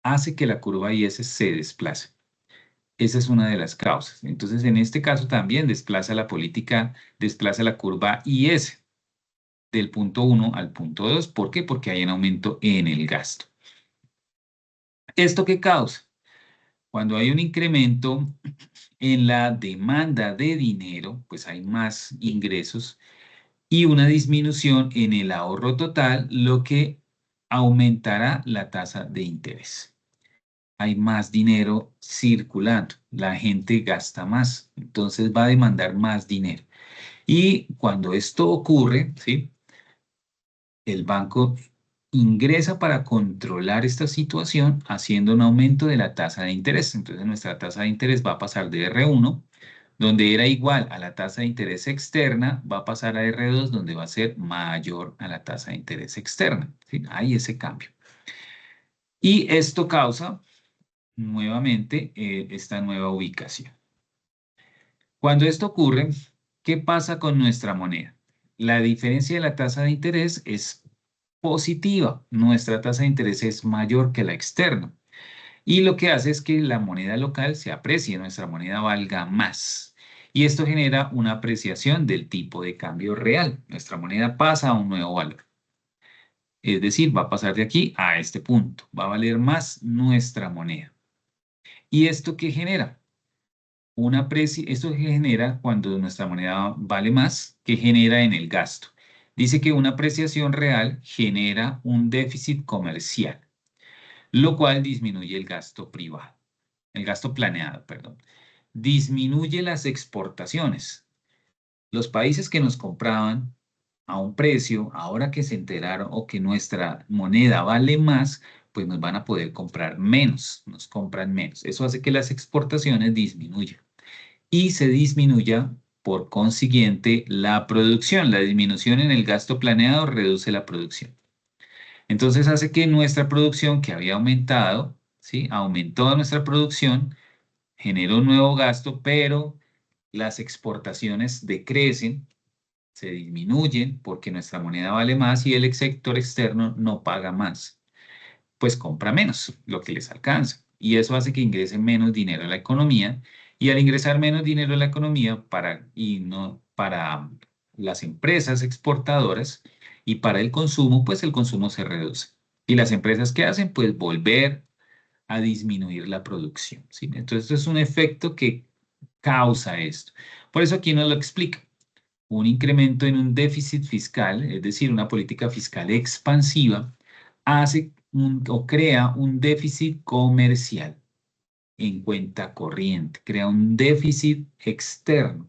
hace que la curva IS se desplace. Esa es una de las causas. Entonces, en este caso también desplaza la política, desplaza la curva IS del punto 1 al punto 2. ¿Por qué? Porque hay un aumento en el gasto. ¿Esto qué causa? Cuando hay un incremento en la demanda de dinero, pues hay más ingresos y una disminución en el ahorro total, lo que aumentará la tasa de interés. Hay más dinero circulando, la gente gasta más, entonces va a demandar más dinero. Y cuando esto ocurre, ¿sí? El banco ingresa para controlar esta situación haciendo un aumento de la tasa de interés. Entonces nuestra tasa de interés va a pasar de R1, donde era igual a la tasa de interés externa, va a pasar a R2, donde va a ser mayor a la tasa de interés externa. ¿Sí? Hay ese cambio. Y esto causa nuevamente esta nueva ubicación. Cuando esto ocurre, ¿qué pasa con nuestra moneda? La diferencia de la tasa de interés es positiva. Nuestra tasa de interés es mayor que la externa. Y lo que hace es que la moneda local se aprecie, nuestra moneda valga más. Y esto genera una apreciación del tipo de cambio real. Nuestra moneda pasa a un nuevo valor. Es decir, va a pasar de aquí a este punto. Va a valer más nuestra moneda. ¿Y esto qué genera? Esto genera cuando nuestra moneda vale más, ¿qué genera en el gasto? Dice que una apreciación real genera un déficit comercial, lo cual disminuye el gasto privado, el gasto planeado, perdón. Disminuye las exportaciones. Los países que nos compraban a un precio, ahora que se enteraron o que nuestra moneda vale más, pues nos van a poder comprar menos, nos compran menos. Eso hace que las exportaciones disminuyan y se disminuya por consiguiente la producción. La disminución en el gasto planeado reduce la producción. Entonces hace que nuestra producción, que había aumentado, ¿sí? Aumentó nuestra producción, generó un nuevo gasto, pero las exportaciones decrecen, se disminuyen porque nuestra moneda vale más y el sector externo no paga más, pues compra menos, lo que les alcanza. Y eso hace que ingrese menos dinero a la economía y al ingresar menos dinero a la economía y no para las empresas exportadoras y para el consumo, pues el consumo se reduce. Y las empresas que hacen, pues volver a disminuir la producción, ¿sí? Entonces, esto es un efecto que causa esto. Por eso aquí nos lo explica. Un incremento en un déficit fiscal, es decir, una política fiscal expansiva, o crea un déficit comercial en cuenta corriente, crea un déficit externo.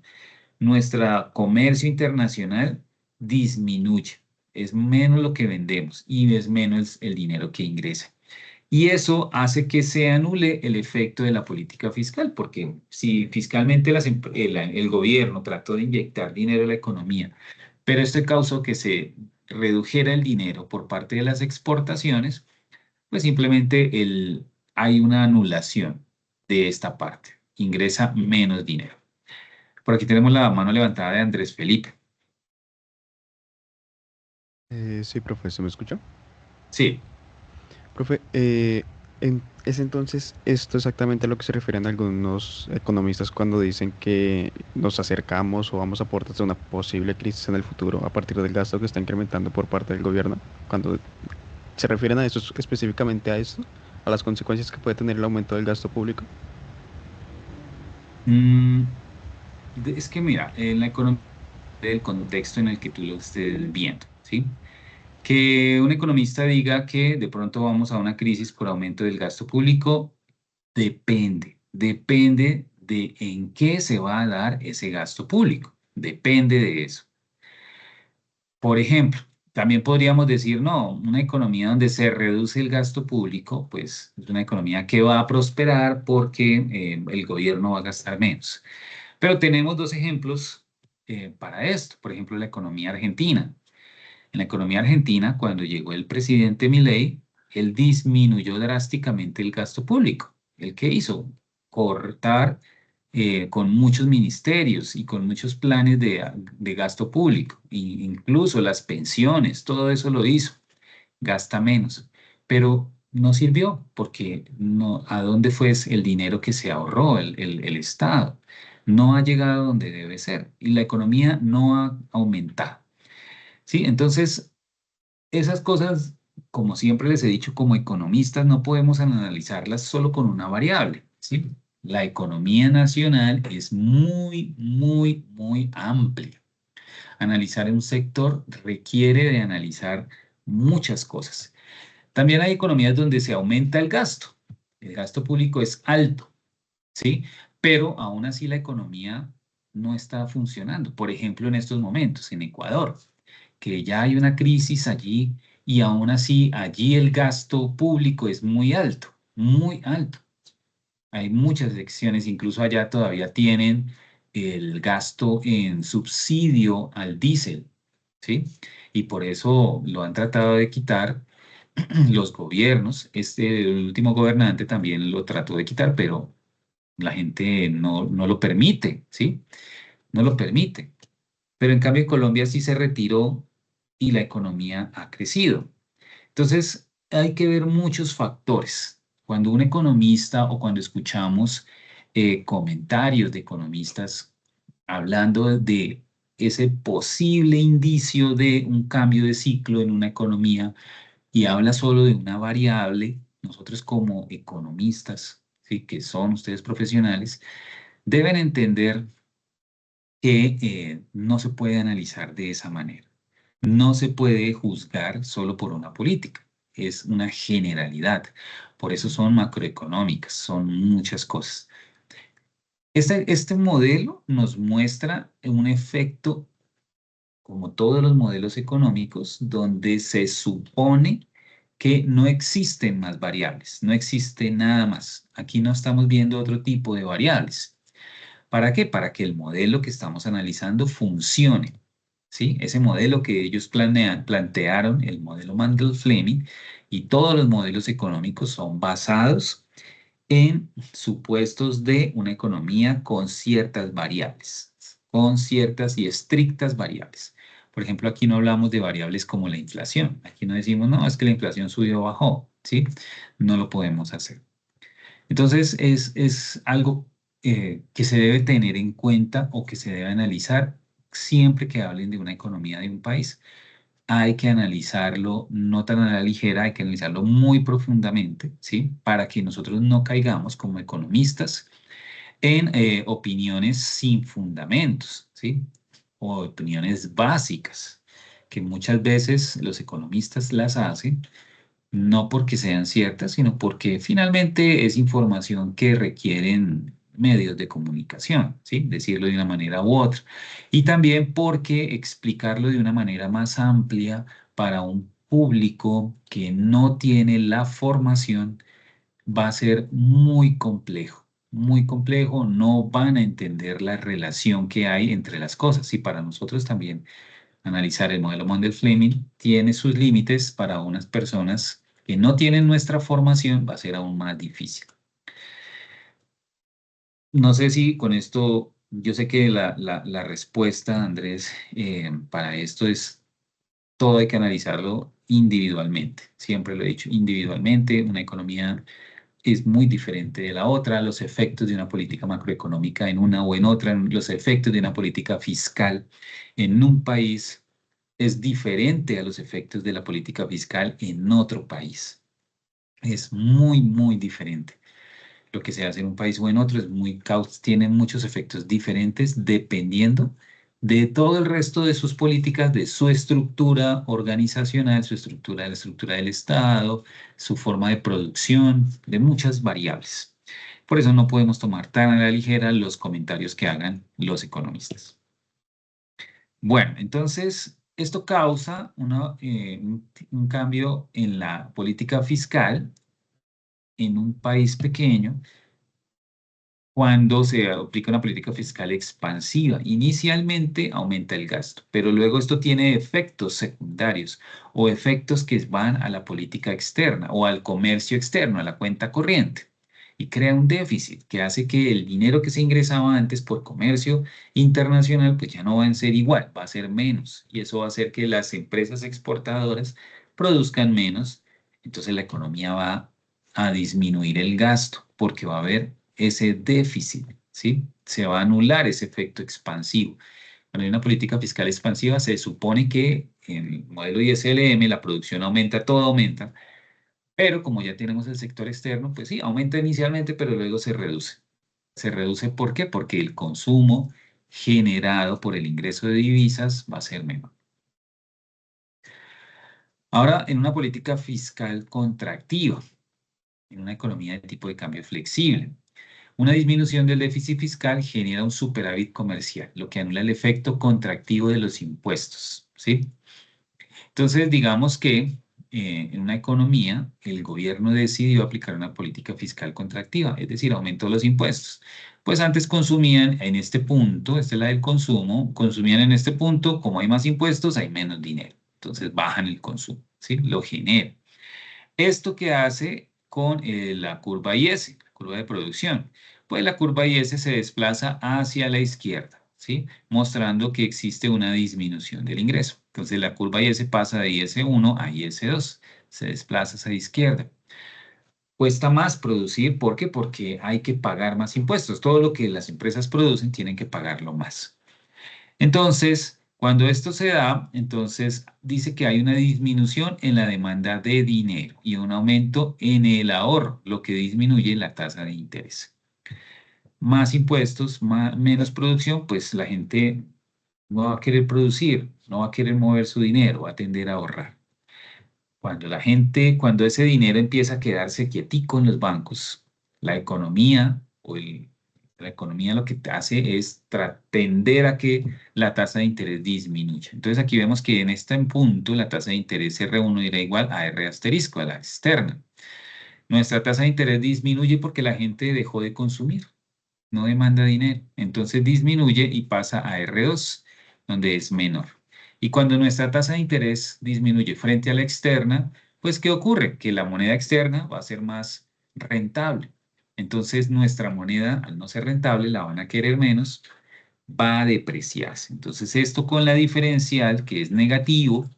Nuestro comercio internacional disminuye, es menos lo que vendemos y es menos el dinero que ingresa. Y eso hace que se anule el efecto de la política fiscal, porque si fiscalmente el gobierno trató de inyectar dinero a la economía, pero esto causó que se redujera el dinero por parte de las exportaciones, pues simplemente hay una anulación de esta parte. Ingresa menos dinero. Por aquí tenemos la mano levantada de Andrés Felipe. Sí, profe, ¿se me escucha? Sí. Profe, es entonces esto exactamente a lo que se refieren algunos economistas cuando dicen que nos acercamos o vamos a puertas de una posible crisis en el futuro a partir del gasto que está incrementando por parte del gobierno. Cuando se refieren a eso, específicamente a esto, a las consecuencias que puede tener el aumento del gasto público. Mm, es que mira, en la economía, del contexto en el que tú lo estés viendo, ¿sí? Que un economista diga que de pronto vamos a una crisis por aumento del gasto público, depende de en qué se va a dar ese gasto público, depende de eso. Por ejemplo, también podríamos decir, no, una economía donde se reduce el gasto público, pues es una economía que va a prosperar porque el gobierno va a gastar menos. Pero tenemos dos ejemplos para esto. Por ejemplo, la economía argentina. En la economía argentina, cuando llegó el presidente Milei, él disminuyó drásticamente el gasto público. ¿El qué hizo? Cortar con muchos ministerios y con muchos planes de gasto público, incluso las pensiones, todo eso lo hizo, gasta menos, pero no sirvió porque no, ¿a dónde fue el dinero que se ahorró el Estado? No ha llegado donde debe ser y la economía no ha aumentado. ¿Sí? Entonces, esas cosas, como siempre les he dicho, como economistas no podemos analizarlas solo con una variable, ¿sí? La economía nacional es muy, muy, muy amplia. Analizar un sector requiere de analizar muchas cosas. También hay economías donde se aumenta el gasto. El gasto público es alto, ¿sí? Pero aún así la economía no está funcionando. Por ejemplo, en estos momentos, en Ecuador, que ya hay una crisis allí y aún así allí el gasto público es muy alto, muy alto. Hay muchas secciones, incluso allá todavía tienen el gasto en subsidio al diésel, ¿sí? Y por eso lo han tratado de quitar los gobiernos. El último gobernante también lo trató de quitar, pero la gente no lo permite, ¿sí? No lo permite. Pero en cambio en Colombia sí se retiró y la economía ha crecido. Entonces hay que ver muchos factores. Cuando un economista o cuando escuchamos comentarios de economistas hablando de ese posible indicio de un cambio de ciclo en una economía y habla solo de una variable, nosotros como economistas, ¿sí? Que son ustedes profesionales, deben entender que no se puede analizar de esa manera. No se puede juzgar solo por una política, es una generalidad. Por eso son macroeconómicas, son muchas cosas. Este modelo nos muestra un efecto como todos los modelos económicos, donde se supone que no existen más variables, no existe nada más. Aquí no estamos viendo otro tipo de variables. ¿Para qué? Para que el modelo que estamos analizando funcione. ¿Sí? Ese modelo que ellos plantearon, el modelo Mandel-Fleming, y todos los modelos económicos son basados en supuestos de una economía con ciertas variables, con ciertas y estrictas variables. Por ejemplo, aquí no hablamos de variables como la inflación. Aquí no decimos, no, es que la inflación subió o bajó, ¿sí? No lo podemos hacer. Entonces, es algo que se debe tener en cuenta o que se debe analizar siempre que hablen de una economía de un país. Hay que analizarlo no tan a la ligera, hay que analizarlo muy profundamente, ¿sí? Para que nosotros no caigamos como economistas en opiniones sin fundamentos, ¿sí? O opiniones básicas, que muchas veces los economistas las hacen no porque sean ciertas, sino porque finalmente es información que requieren medios de comunicación, ¿sí? Decirlo de una manera u otra. Y también porque explicarlo de una manera más amplia para un público que no tiene la formación va a ser muy complejo, no van a entender la relación que hay entre las cosas. Y para nosotros también analizar el modelo Mandel-Fleming tiene sus límites para unas personas que no tienen nuestra formación, va a ser aún más difícil. No sé si con esto, yo sé que la respuesta, Andrés, para esto es todo hay que analizarlo individualmente. Siempre lo he dicho, individualmente, una economía es muy diferente de la otra, los efectos de una política macroeconómica en una o en otra, los efectos de una política fiscal en un país es diferente a los efectos de la política fiscal en otro país. Es muy diferente. Lo que se hace en un país o en otro es tiene muchos efectos diferentes dependiendo de todo el resto de sus políticas, de su estructura organizacional, su estructura, la estructura del Estado, su forma de producción, de muchas variables. Por eso no podemos tomar tan a la ligera los comentarios que hagan los economistas. Bueno, entonces esto causa un cambio en la política fiscal en un país pequeño cuando se aplica una política fiscal expansiva. Inicialmente aumenta el gasto, pero luego esto tiene efectos secundarios o efectos que van a la política externa o al comercio externo, a la cuenta corriente. Y crea un déficit que hace que el dinero que se ingresaba antes por comercio internacional, pues ya no va a ser igual, va a ser menos. Y eso va a hacer que las empresas exportadoras produzcan menos. Entonces la economía va a disminuir el gasto porque va a haber ese déficit, ¿sí? Se va a anular ese efecto expansivo. Cuando hay una política fiscal expansiva, se supone que en el modelo ISLM la producción aumenta, todo aumenta, pero como ya tenemos el sector externo, pues sí, aumenta inicialmente, pero luego se reduce. ¿Se reduce por qué? Porque el consumo generado por el ingreso de divisas va a ser menor. Ahora, en una política fiscal contractiva, en una economía de tipo de cambio flexible, una disminución del déficit fiscal genera un superávit comercial, lo que anula el efecto contractivo de los impuestos, ¿sí? Entonces, digamos que en una economía el gobierno decidió aplicar una política fiscal contractiva, es decir, aumentó los impuestos. Pues antes consumían en este punto, esta es la del consumo, consumían en este punto, como hay más impuestos, hay menos dinero. Entonces bajan el consumo, ¿sí? Lo genera. ¿Esto qué hace con la curva IS, la curva de producción? Pues la curva IS se desplaza hacia la izquierda, ¿sí? Mostrando que existe una disminución del ingreso. Entonces la curva IS pasa de IS1 a IS2, se desplaza hacia la izquierda. Cuesta más producir, ¿por qué? Porque hay que pagar más impuestos. Todo lo que las empresas producen tienen que pagarlo más. Entonces, cuando esto se da, entonces dice que hay una disminución en la demanda de dinero y un aumento en el ahorro, lo que disminuye la tasa de interés. Más impuestos, menos producción, pues la gente no va a querer producir, no va a querer mover su dinero, va a tender a ahorrar. Cuando ese dinero empieza a quedarse quietico en los bancos, la economía o La economía lo que hace es tender a que la tasa de interés disminuya. Entonces aquí vemos que en este punto la tasa de interés R1 irá igual a R asterisco, a la externa. Nuestra tasa de interés disminuye porque la gente dejó de consumir, no demanda dinero. Entonces disminuye y pasa a R2, donde es menor. Y cuando nuestra tasa de interés disminuye frente a la externa, pues ¿qué ocurre? Que la moneda externa va a ser más rentable. Entonces nuestra moneda, al no ser rentable, la van a querer menos, va a depreciarse. Entonces esto con la diferencial, que es negativo,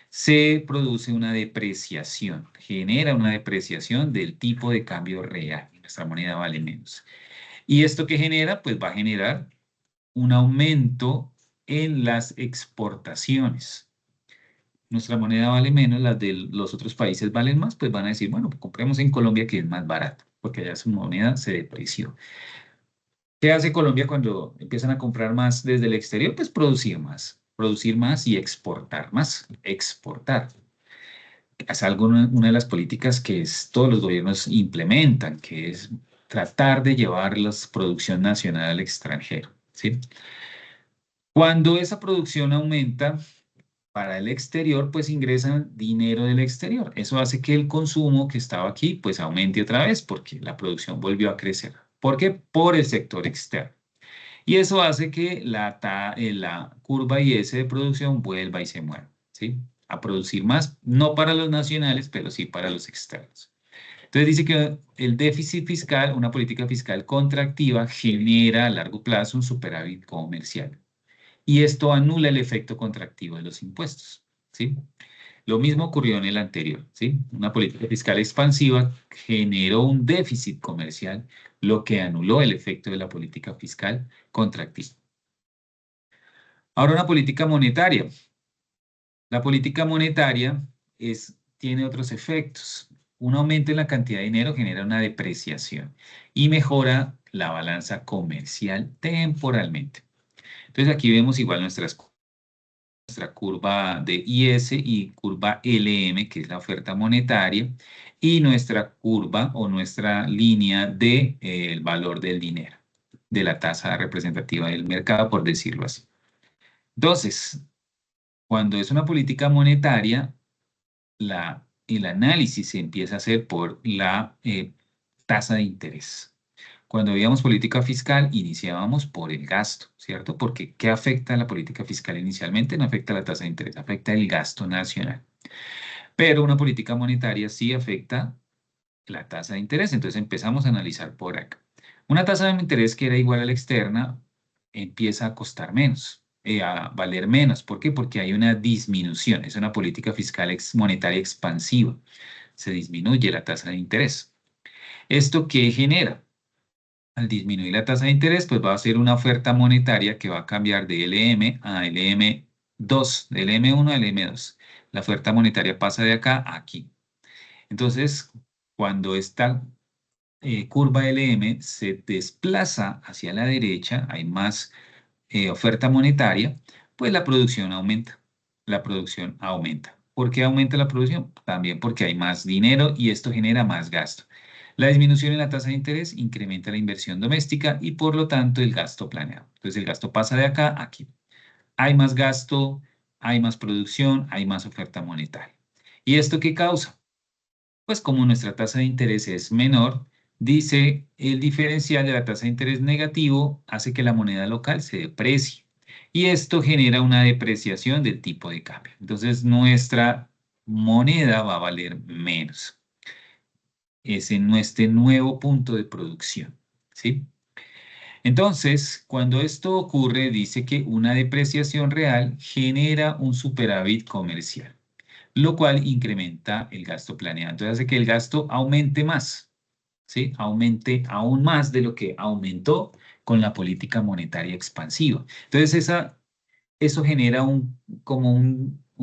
se produce una depreciación, genera una depreciación del tipo de cambio real. Nuestra moneda vale menos. ¿Y esto qué genera? Pues va a generar un aumento en las exportaciones. Nuestra moneda vale menos, las de los otros países valen más, pues van a decir, bueno, pues compremos en Colombia que es más barato, porque allá su moneda se depreció. ¿Qué hace Colombia cuando empiezan a comprar más desde el exterior? Pues producir más y exportar más, exportar. Es algo, una de las políticas que todos los gobiernos implementan, que es tratar de llevar la producción nacional al extranjero, ¿sí? Cuando esa producción aumenta para el exterior, pues ingresa dinero del exterior. Eso hace que el consumo que estaba aquí, pues aumente otra vez, porque la producción volvió a crecer. ¿Por qué? Por el sector externo. Y eso hace que la curva IS de producción vuelva y se mueva, ¿sí? A producir más, no para los nacionales, pero sí para los externos. Entonces dice que el déficit fiscal, una política fiscal contractiva, genera a largo plazo un superávit comercial. Y esto anula el efecto contractivo de los impuestos, ¿sí? Lo mismo ocurrió en el anterior, ¿sí? Una política fiscal expansiva generó un déficit comercial, lo que anuló el efecto de la política fiscal contractiva. Ahora una política monetaria. La política monetaria tiene otros efectos. Un aumento en la cantidad de dinero genera una depreciación y mejora la balanza comercial temporalmente. Entonces aquí vemos igual nuestra curva de IS y curva LM, que es la oferta monetaria, y nuestra curva o nuestra línea de el valor del dinero, de la tasa representativa del mercado, por decirlo así. Entonces, cuando es una política monetaria, el análisis se empieza a hacer por la tasa de interés. Cuando veíamos política fiscal, iniciábamos por el gasto, ¿cierto? Porque ¿qué afecta a la política fiscal inicialmente? No afecta la tasa de interés, afecta el gasto nacional. Pero una política monetaria sí afecta la tasa de interés. Entonces empezamos a analizar por acá. Una tasa de interés que era igual a la externa empieza a costar menos, a valer menos. ¿Por qué? Porque hay una disminución. Es una política fiscal monetaria expansiva. Se disminuye la tasa de interés. ¿Esto qué genera? Al disminuir la tasa de interés, pues va a ser una oferta monetaria que va a cambiar de LM a LM2, de LM1 a LM2. La oferta monetaria pasa de acá a aquí. Entonces, cuando esta curva LM se desplaza hacia la derecha, hay más oferta monetaria, pues la producción aumenta. La producción aumenta. ¿Por qué aumenta la producción? También porque hay más dinero y esto genera más gasto. La disminución en la tasa de interés incrementa la inversión doméstica y por lo tanto el gasto planeado. Entonces el gasto pasa de acá a aquí. Hay más gasto, hay más producción, hay más oferta monetaria. ¿Y esto qué causa? Pues como nuestra tasa de interés es menor, dice el diferencial de la tasa de interés negativo hace que la moneda local se deprecie. Y esto genera una depreciación del tipo de cambio. Entonces nuestra moneda va a valer menos. Es en nuestro nuevo punto de producción, ¿sí? Entonces, cuando esto ocurre, dice que una depreciación real genera un superávit comercial, lo cual incrementa el gasto planeado. Entonces hace que el gasto aumente más, ¿sí? Aumente aún más de lo que aumentó con la política monetaria expansiva. Entonces eso genera como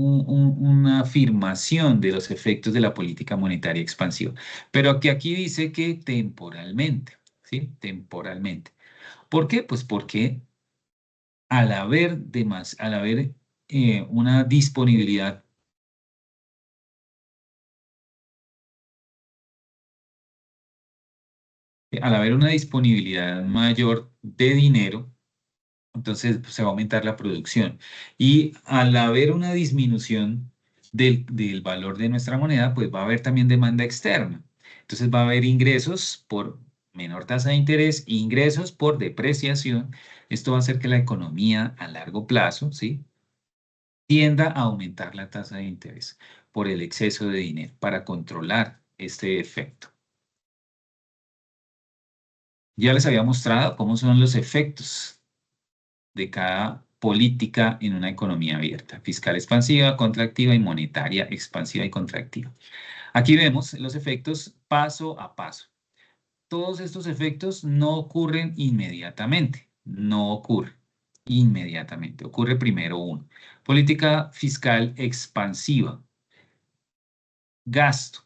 una afirmación de los efectos de la política monetaria expansiva. Pero que aquí dice que temporalmente, ¿sí? Temporalmente. ¿Por qué? Pues porque al haber una disponibilidad Al haber una disponibilidad mayor de dinero, entonces pues, se va a aumentar la producción. Y al haber una disminución del valor de nuestra moneda, pues va a haber también demanda externa. Entonces va a haber ingresos por menor tasa de interés, ingresos por depreciación. Esto va a hacer que la economía a largo plazo, ¿sí?, tienda a aumentar la tasa de interés por el exceso de dinero para controlar este efecto. Ya les había mostrado cómo son los efectos de cada política en una economía abierta: fiscal expansiva, contractiva y monetaria expansiva y contractiva. Aquí vemos los efectos paso a paso. Todos estos efectos no ocurren inmediatamente, no ocurre inmediatamente. Ocurre primero uno. Política fiscal expansiva. Gasto.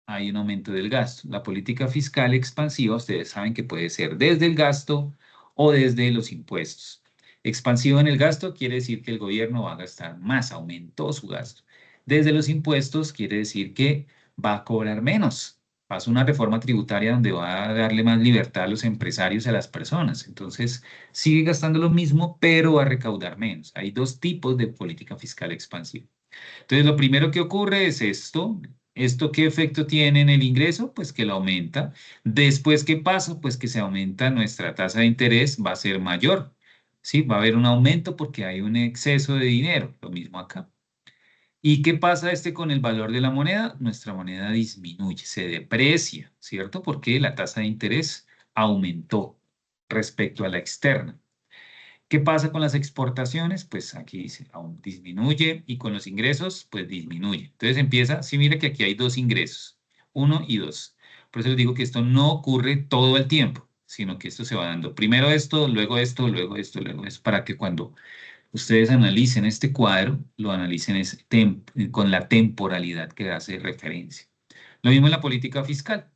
Hay un aumento del gasto. La política fiscal expansiva, ustedes saben que puede ser desde el gasto o desde los impuestos. Expansivo en el gasto quiere decir que el gobierno va a gastar más, aumentó su gasto. Desde los impuestos quiere decir que va a cobrar menos. Pasa una reforma tributaria donde va a darle más libertad a los empresarios y a las personas. Entonces, sigue gastando lo mismo, pero va a recaudar menos. Hay dos tipos de política fiscal expansiva. Entonces, lo primero que ocurre es esto. ¿Esto qué efecto tiene en el ingreso? Pues que lo aumenta. Después, ¿qué pasa? Pues que se aumenta nuestra tasa de interés, va a ser mayor. ¿Sí? Va a haber un aumento porque hay un exceso de dinero. Lo mismo acá. ¿Y qué pasa con el valor de la moneda? Nuestra moneda disminuye, se deprecia, ¿cierto? Porque la tasa de interés aumentó respecto a la externa. ¿Qué pasa con las exportaciones? Pues aquí dice, aún disminuye, y con los ingresos, pues disminuye. Entonces empieza, sí, mire que aquí hay dos ingresos, uno y dos. Por eso les digo que esto no ocurre todo el tiempo, sino que esto se va dando primero esto, luego esto, luego esto, luego esto, para que cuando ustedes analicen este cuadro, lo analicen con la temporalidad que hace referencia. Lo mismo en la política fiscal.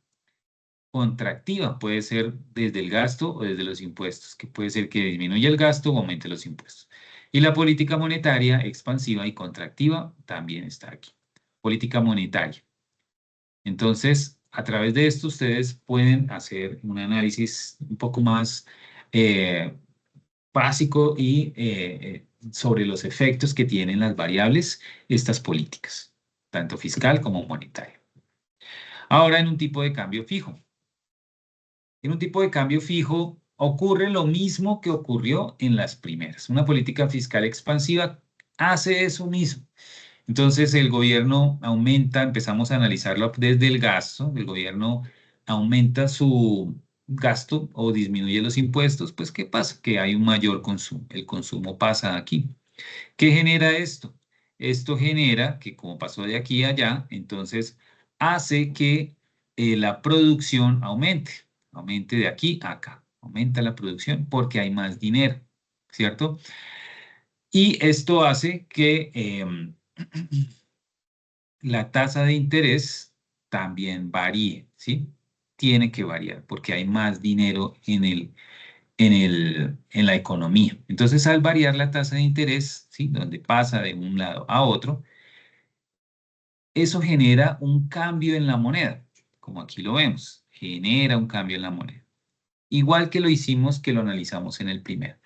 Contractiva puede ser desde el gasto o desde los impuestos, que puede ser que disminuya el gasto o aumente los impuestos. Y la política monetaria expansiva y contractiva también está aquí. Política monetaria. Entonces, a través de esto ustedes pueden hacer un análisis un poco más básico y sobre los efectos que tienen las variables estas políticas, tanto fiscal como monetaria. Ahora, en un tipo de cambio fijo. En un tipo de cambio fijo ocurre lo mismo que ocurrió en las primeras. Una política fiscal expansiva hace eso mismo. Entonces el gobierno aumenta, empezamos a analizarlo desde el gasto, el gobierno aumenta su gasto o disminuye los impuestos. Pues ¿qué pasa? Que hay un mayor consumo, el consumo pasa aquí. ¿Qué genera esto? Esto genera que, como pasó de aquí a allá, entonces hace que la producción aumente de aquí a acá, aumenta la producción porque hay más dinero, ¿cierto? Y esto hace que la tasa de interés también varíe, ¿sí? Tiene que variar porque hay más dinero en la economía. Entonces, al variar la tasa de interés, ¿sí?, donde pasa de un lado a otro, eso genera un cambio en la moneda, como aquí lo vemos, genera un cambio en la moneda. Igual que lo hicimos, que lo analizamos en el primero.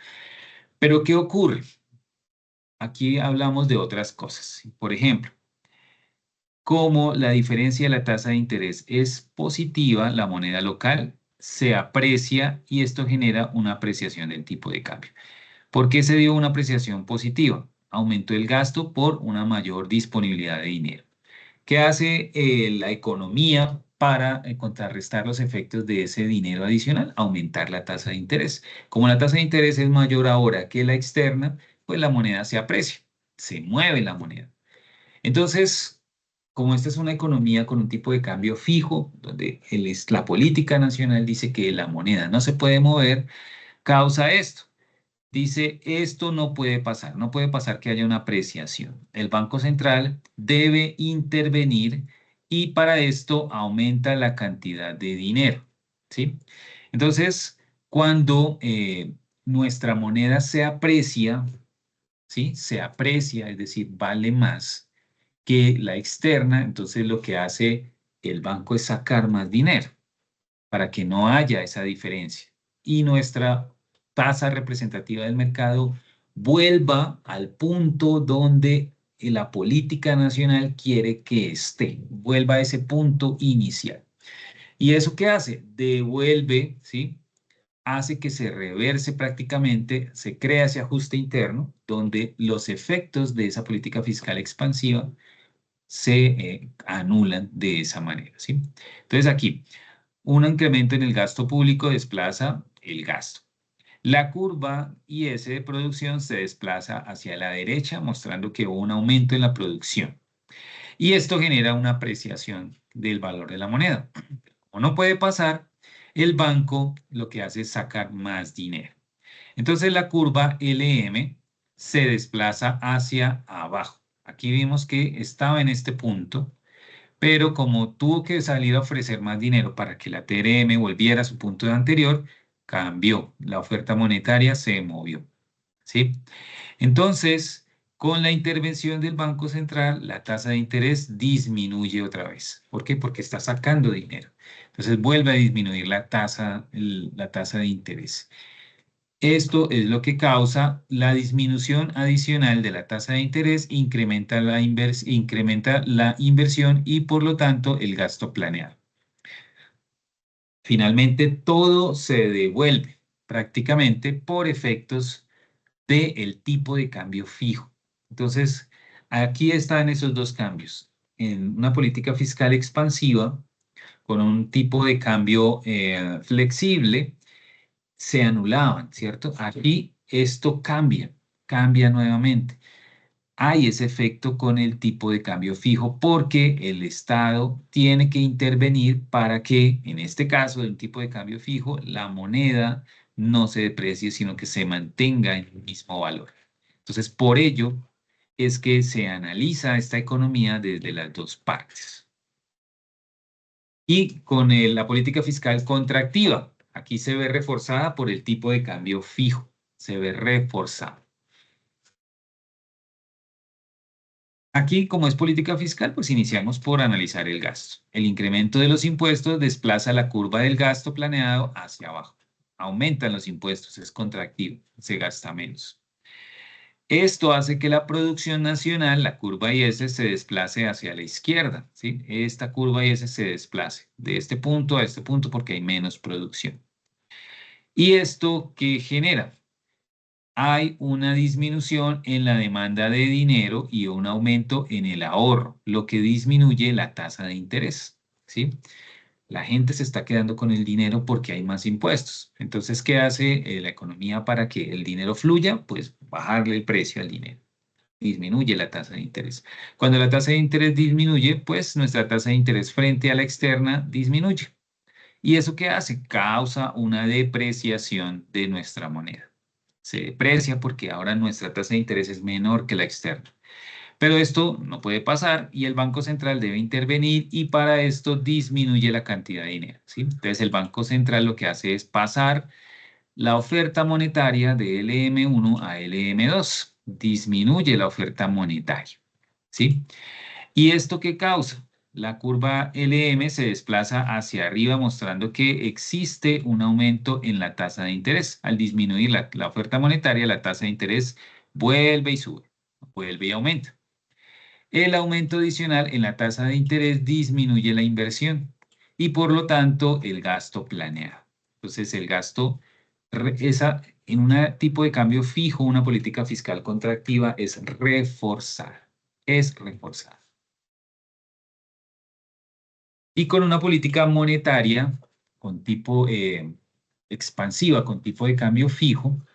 Pero, ¿qué ocurre? Aquí hablamos de otras cosas. Por ejemplo, como la diferencia de la tasa de interés es positiva, la moneda local se aprecia y esto genera una apreciación del tipo de cambio. ¿Por qué se dio una apreciación positiva? Aumentó el gasto por una mayor disponibilidad de dinero. ¿Qué hace la economía para contrarrestar los efectos de ese dinero adicional? Aumentar la tasa de interés. Como la tasa de interés es mayor ahora que la externa, pues la moneda se aprecia, se mueve la moneda. Entonces, como esta es una economía con un tipo de cambio fijo, donde la política nacional dice que la moneda no se puede mover, causa esto. Dice, esto no puede pasar, no puede pasar que haya una apreciación. El Banco Central debe intervenir y para esto aumenta la cantidad de dinero, ¿sí? Entonces, cuando nuestra moneda se aprecia, ¿sí? Se aprecia, es decir, vale más que la externa, entonces lo que hace el banco es sacar más dinero. para que no haya esa diferencia y nuestra tasa representativa del mercado vuelva al punto donde la política nacional quiere que esté, vuelva a ese punto inicial. ¿Y eso qué hace? Devuelve, ¿sí? Hace que se reverse prácticamente, se crea ese ajuste interno donde los efectos de esa política fiscal expansiva se anulan de esa manera, ¿sí? Entonces aquí, un incremento en el gasto público desplaza el gasto. La curva IS de producción se desplaza hacia la derecha, mostrando que hubo un aumento en la producción. Y esto genera una apreciación del valor de la moneda. Como no puede pasar, el banco lo que hace es sacar más dinero. Entonces la curva LM se desplaza hacia abajo. Aquí vimos que estaba en este punto, pero como tuvo que salir a ofrecer más dinero para que la TRM volviera a su punto anterior, cambió. La oferta monetaria se movió, ¿sí? Entonces, con la intervención del Banco Central, la tasa de interés disminuye otra vez. ¿Por qué? Porque está sacando dinero. Entonces, vuelve a disminuir la tasa de interés. Esto es lo que causa la disminución adicional de la tasa de interés, incrementa la inversión y por lo tanto el gasto planeado. Finalmente, todo se devuelve prácticamente por efectos del tipo de cambio fijo. Entonces, aquí están esos dos cambios. En una política fiscal expansiva, con un tipo de cambio flexible, se anulaban, ¿cierto? Aquí esto cambia nuevamente. Hay ese efecto con el tipo de cambio fijo porque el Estado tiene que intervenir para que, en este caso de un tipo de cambio fijo, la moneda no se deprecie, sino que se mantenga en el mismo valor. Entonces, por ello es que se analiza esta economía desde las dos partes. Y con la política fiscal contractiva, aquí se ve reforzada por el tipo de cambio fijo, se ve reforzada. Aquí, como es política fiscal, pues iniciamos por analizar el gasto. El incremento de los impuestos desplaza la curva del gasto planeado hacia abajo. Aumentan los impuestos, es contractivo, se gasta menos. Esto hace que la producción nacional, la curva IS, se desplace hacia la izquierda, ¿sí? Esta curva IS se desplace de este punto a este punto porque hay menos producción. ¿Y esto qué genera? Hay una disminución en la demanda de dinero y un aumento en el ahorro, lo que disminuye la tasa de interés, ¿sí? La gente se está quedando con el dinero porque hay más impuestos. Entonces, ¿qué hace la economía para que el dinero fluya? Pues bajarle el precio al dinero. Disminuye la tasa de interés. Cuando la tasa de interés disminuye, pues nuestra tasa de interés frente a la externa disminuye. ¿Y eso qué hace? Causa una depreciación de nuestra moneda. Se deprecia porque ahora nuestra tasa de interés es menor que la externa. Pero esto no puede pasar y el Banco Central debe intervenir y para esto disminuye la cantidad de dinero, ¿sí? Entonces el Banco Central lo que hace es pasar la oferta monetaria de LM1 a LM2. Disminuye la oferta monetaria, ¿sí? ¿Y esto qué causa? La curva LM se desplaza hacia arriba mostrando que existe un aumento en la tasa de interés. Al disminuir la oferta monetaria, la tasa de interés vuelve y sube, vuelve y aumenta. El aumento adicional en la tasa de interés disminuye la inversión y por lo tanto el gasto planeado. Entonces el gasto, en un tipo de cambio fijo, una política fiscal contractiva es reforzada. Es reforzada. Y con una política monetaria con tipo expansiva, con tipo de cambio fijo,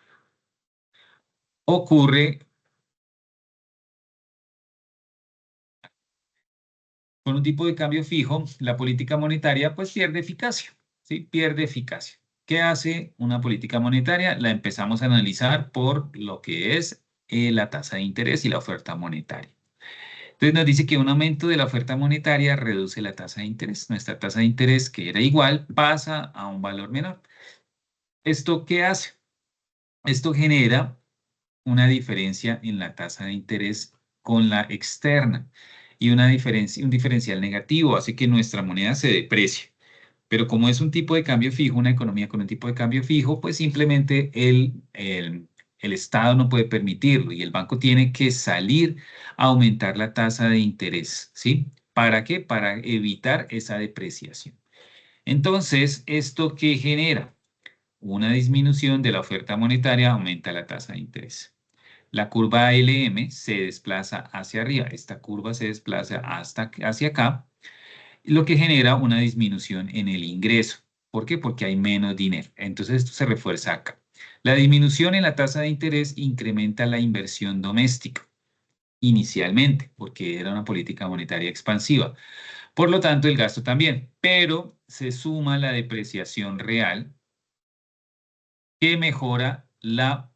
ocurre con un tipo de cambio fijo, la política monetaria pues pierde eficacia, ¿sí? Pierde eficacia. ¿Qué hace una política monetaria? La empezamos a analizar por lo que es la tasa de interés y la oferta monetaria. Entonces nos dice que un aumento de la oferta monetaria reduce la tasa de interés. Nuestra tasa de interés, que era igual, pasa a un valor menor. ¿Esto qué hace? Esto genera una diferencia en la tasa de interés con la externa y un diferencial negativo, hace que nuestra moneda se deprecie. Pero como es un tipo de cambio fijo, una economía con un tipo de cambio fijo, pues simplemente el Estado no puede permitirlo y el banco tiene que salir a aumentar la tasa de interés, ¿sí? ¿Para qué? Para evitar esa depreciación. Entonces, ¿esto qué genera? Una disminución de la oferta monetaria aumenta la tasa de interés. La curva ALM se desplaza hacia arriba, esta curva se desplaza hacia acá, lo que genera una disminución en el ingreso. ¿Por qué? Porque hay menos dinero. Entonces esto se refuerza acá. La disminución en la tasa de interés incrementa la inversión doméstica inicialmente, porque era una política monetaria expansiva. Por lo tanto, el gasto también, pero se suma la depreciación real que mejora la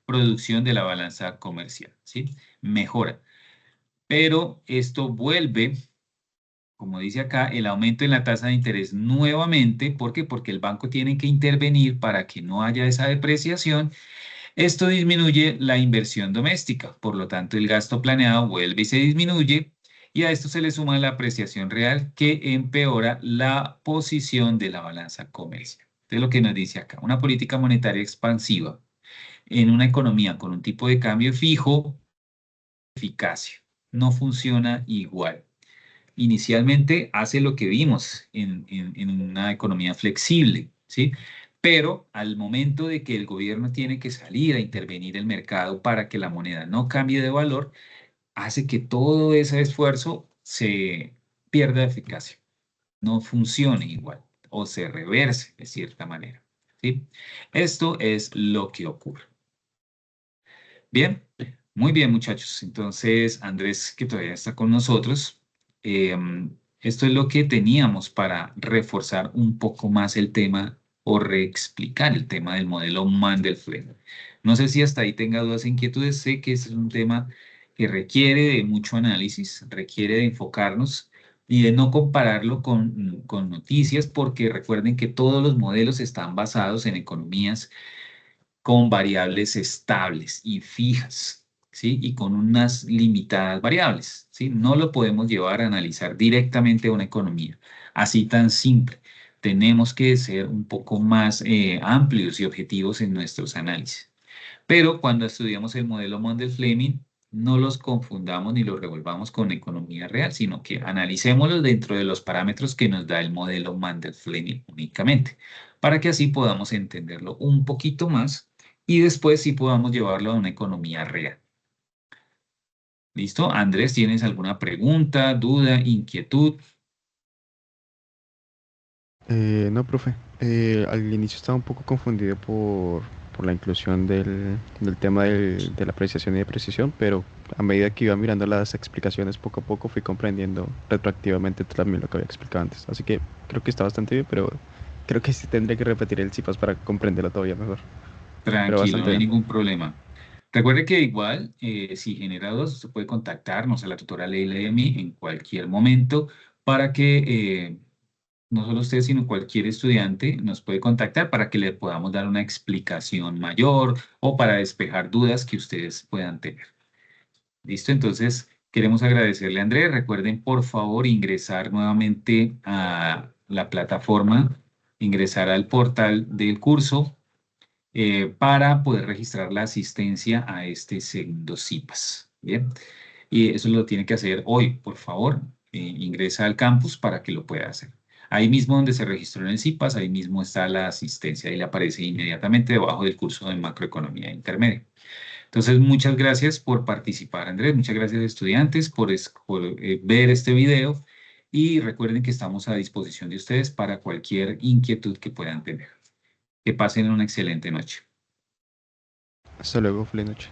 producción de la balanza comercial, ¿sí? Mejora. Pero esto vuelve, como dice acá, el aumento en la tasa de interés nuevamente. ¿Por qué? Porque el banco tiene que intervenir para que no haya esa depreciación. Esto disminuye la inversión doméstica. Por lo tanto, el gasto planeado vuelve y se disminuye. Y a esto se le suma la apreciación real que empeora la posición de la balanza comercial. Entonces, lo que nos dice acá, una política monetaria expansiva en una economía con un tipo de cambio fijo, eficacia, no funciona igual. Inicialmente hace lo que vimos en una economía flexible, ¿sí? Pero al momento de que el gobierno tiene que salir a intervenir el mercado para que la moneda no cambie de valor, hace que todo ese esfuerzo se pierda eficacia, no funcione igual o se reverse de cierta manera, ¿sí? Esto es lo que ocurre. Bien, muy bien, muchachos. Entonces, Andrés, que todavía está con nosotros, esto es lo que teníamos para reforzar un poco más el tema o reexplicar el tema del modelo Mandel-Flynn. No sé si hasta ahí tenga dudas e inquietudes. Sé que este es un tema que requiere de mucho análisis, requiere de enfocarnos y de no compararlo con noticias, porque recuerden que todos los modelos están basados en economías con variables estables y fijas, ¿sí? Y con unas limitadas variables, ¿sí? No lo podemos llevar a analizar directamente una economía, así tan simple. Tenemos que ser un poco más amplios y objetivos en nuestros análisis. Pero cuando estudiamos el modelo Mundell-Fleming, no los confundamos ni los revolvamos con economía real, sino que analicémoslos dentro de los parámetros que nos da el modelo Mundell-Fleming únicamente, para que así podamos entenderlo un poquito más y después sí podamos llevarlo a una economía real. ¿Listo? Andrés, ¿tienes alguna pregunta, duda, inquietud? No, profe. Al inicio estaba un poco confundido por la inclusión del tema de la apreciación y depreciación, pero a medida que iba mirando las explicaciones poco a poco fui comprendiendo retroactivamente también lo que había explicado antes. Así que creo que está bastante bien, pero creo que sí tendré que repetir el CIPAS para comprenderlo todavía mejor. Pero Tranquilo, no bastante hay bien. ningún problema. Recuerde que igual, si genera dudas, usted puede contactarnos a la tutora Leila y a mí en cualquier momento para que no solo usted, sino cualquier estudiante nos puede contactar para que le podamos dar una explicación mayor o para despejar dudas que ustedes puedan tener. ¿Listo? Entonces, queremos agradecerle a Andrés. Recuerden, por favor, ingresar nuevamente a la plataforma, ingresar al portal del curso para poder registrar la asistencia a este segundo CIPAS. Bien, y eso lo tiene que hacer hoy, por favor. Ingresa al campus para que lo pueda hacer. Ahí mismo donde se registró en el CIPAS, ahí mismo está la asistencia y le aparece inmediatamente debajo del curso de macroeconomía intermedia. Entonces, muchas gracias por participar, Andrés. Muchas gracias, estudiantes, por ver este video. Y recuerden que estamos a disposición de ustedes para cualquier inquietud que puedan tener. Que pasen una excelente noche. Hasta luego, feliz noche.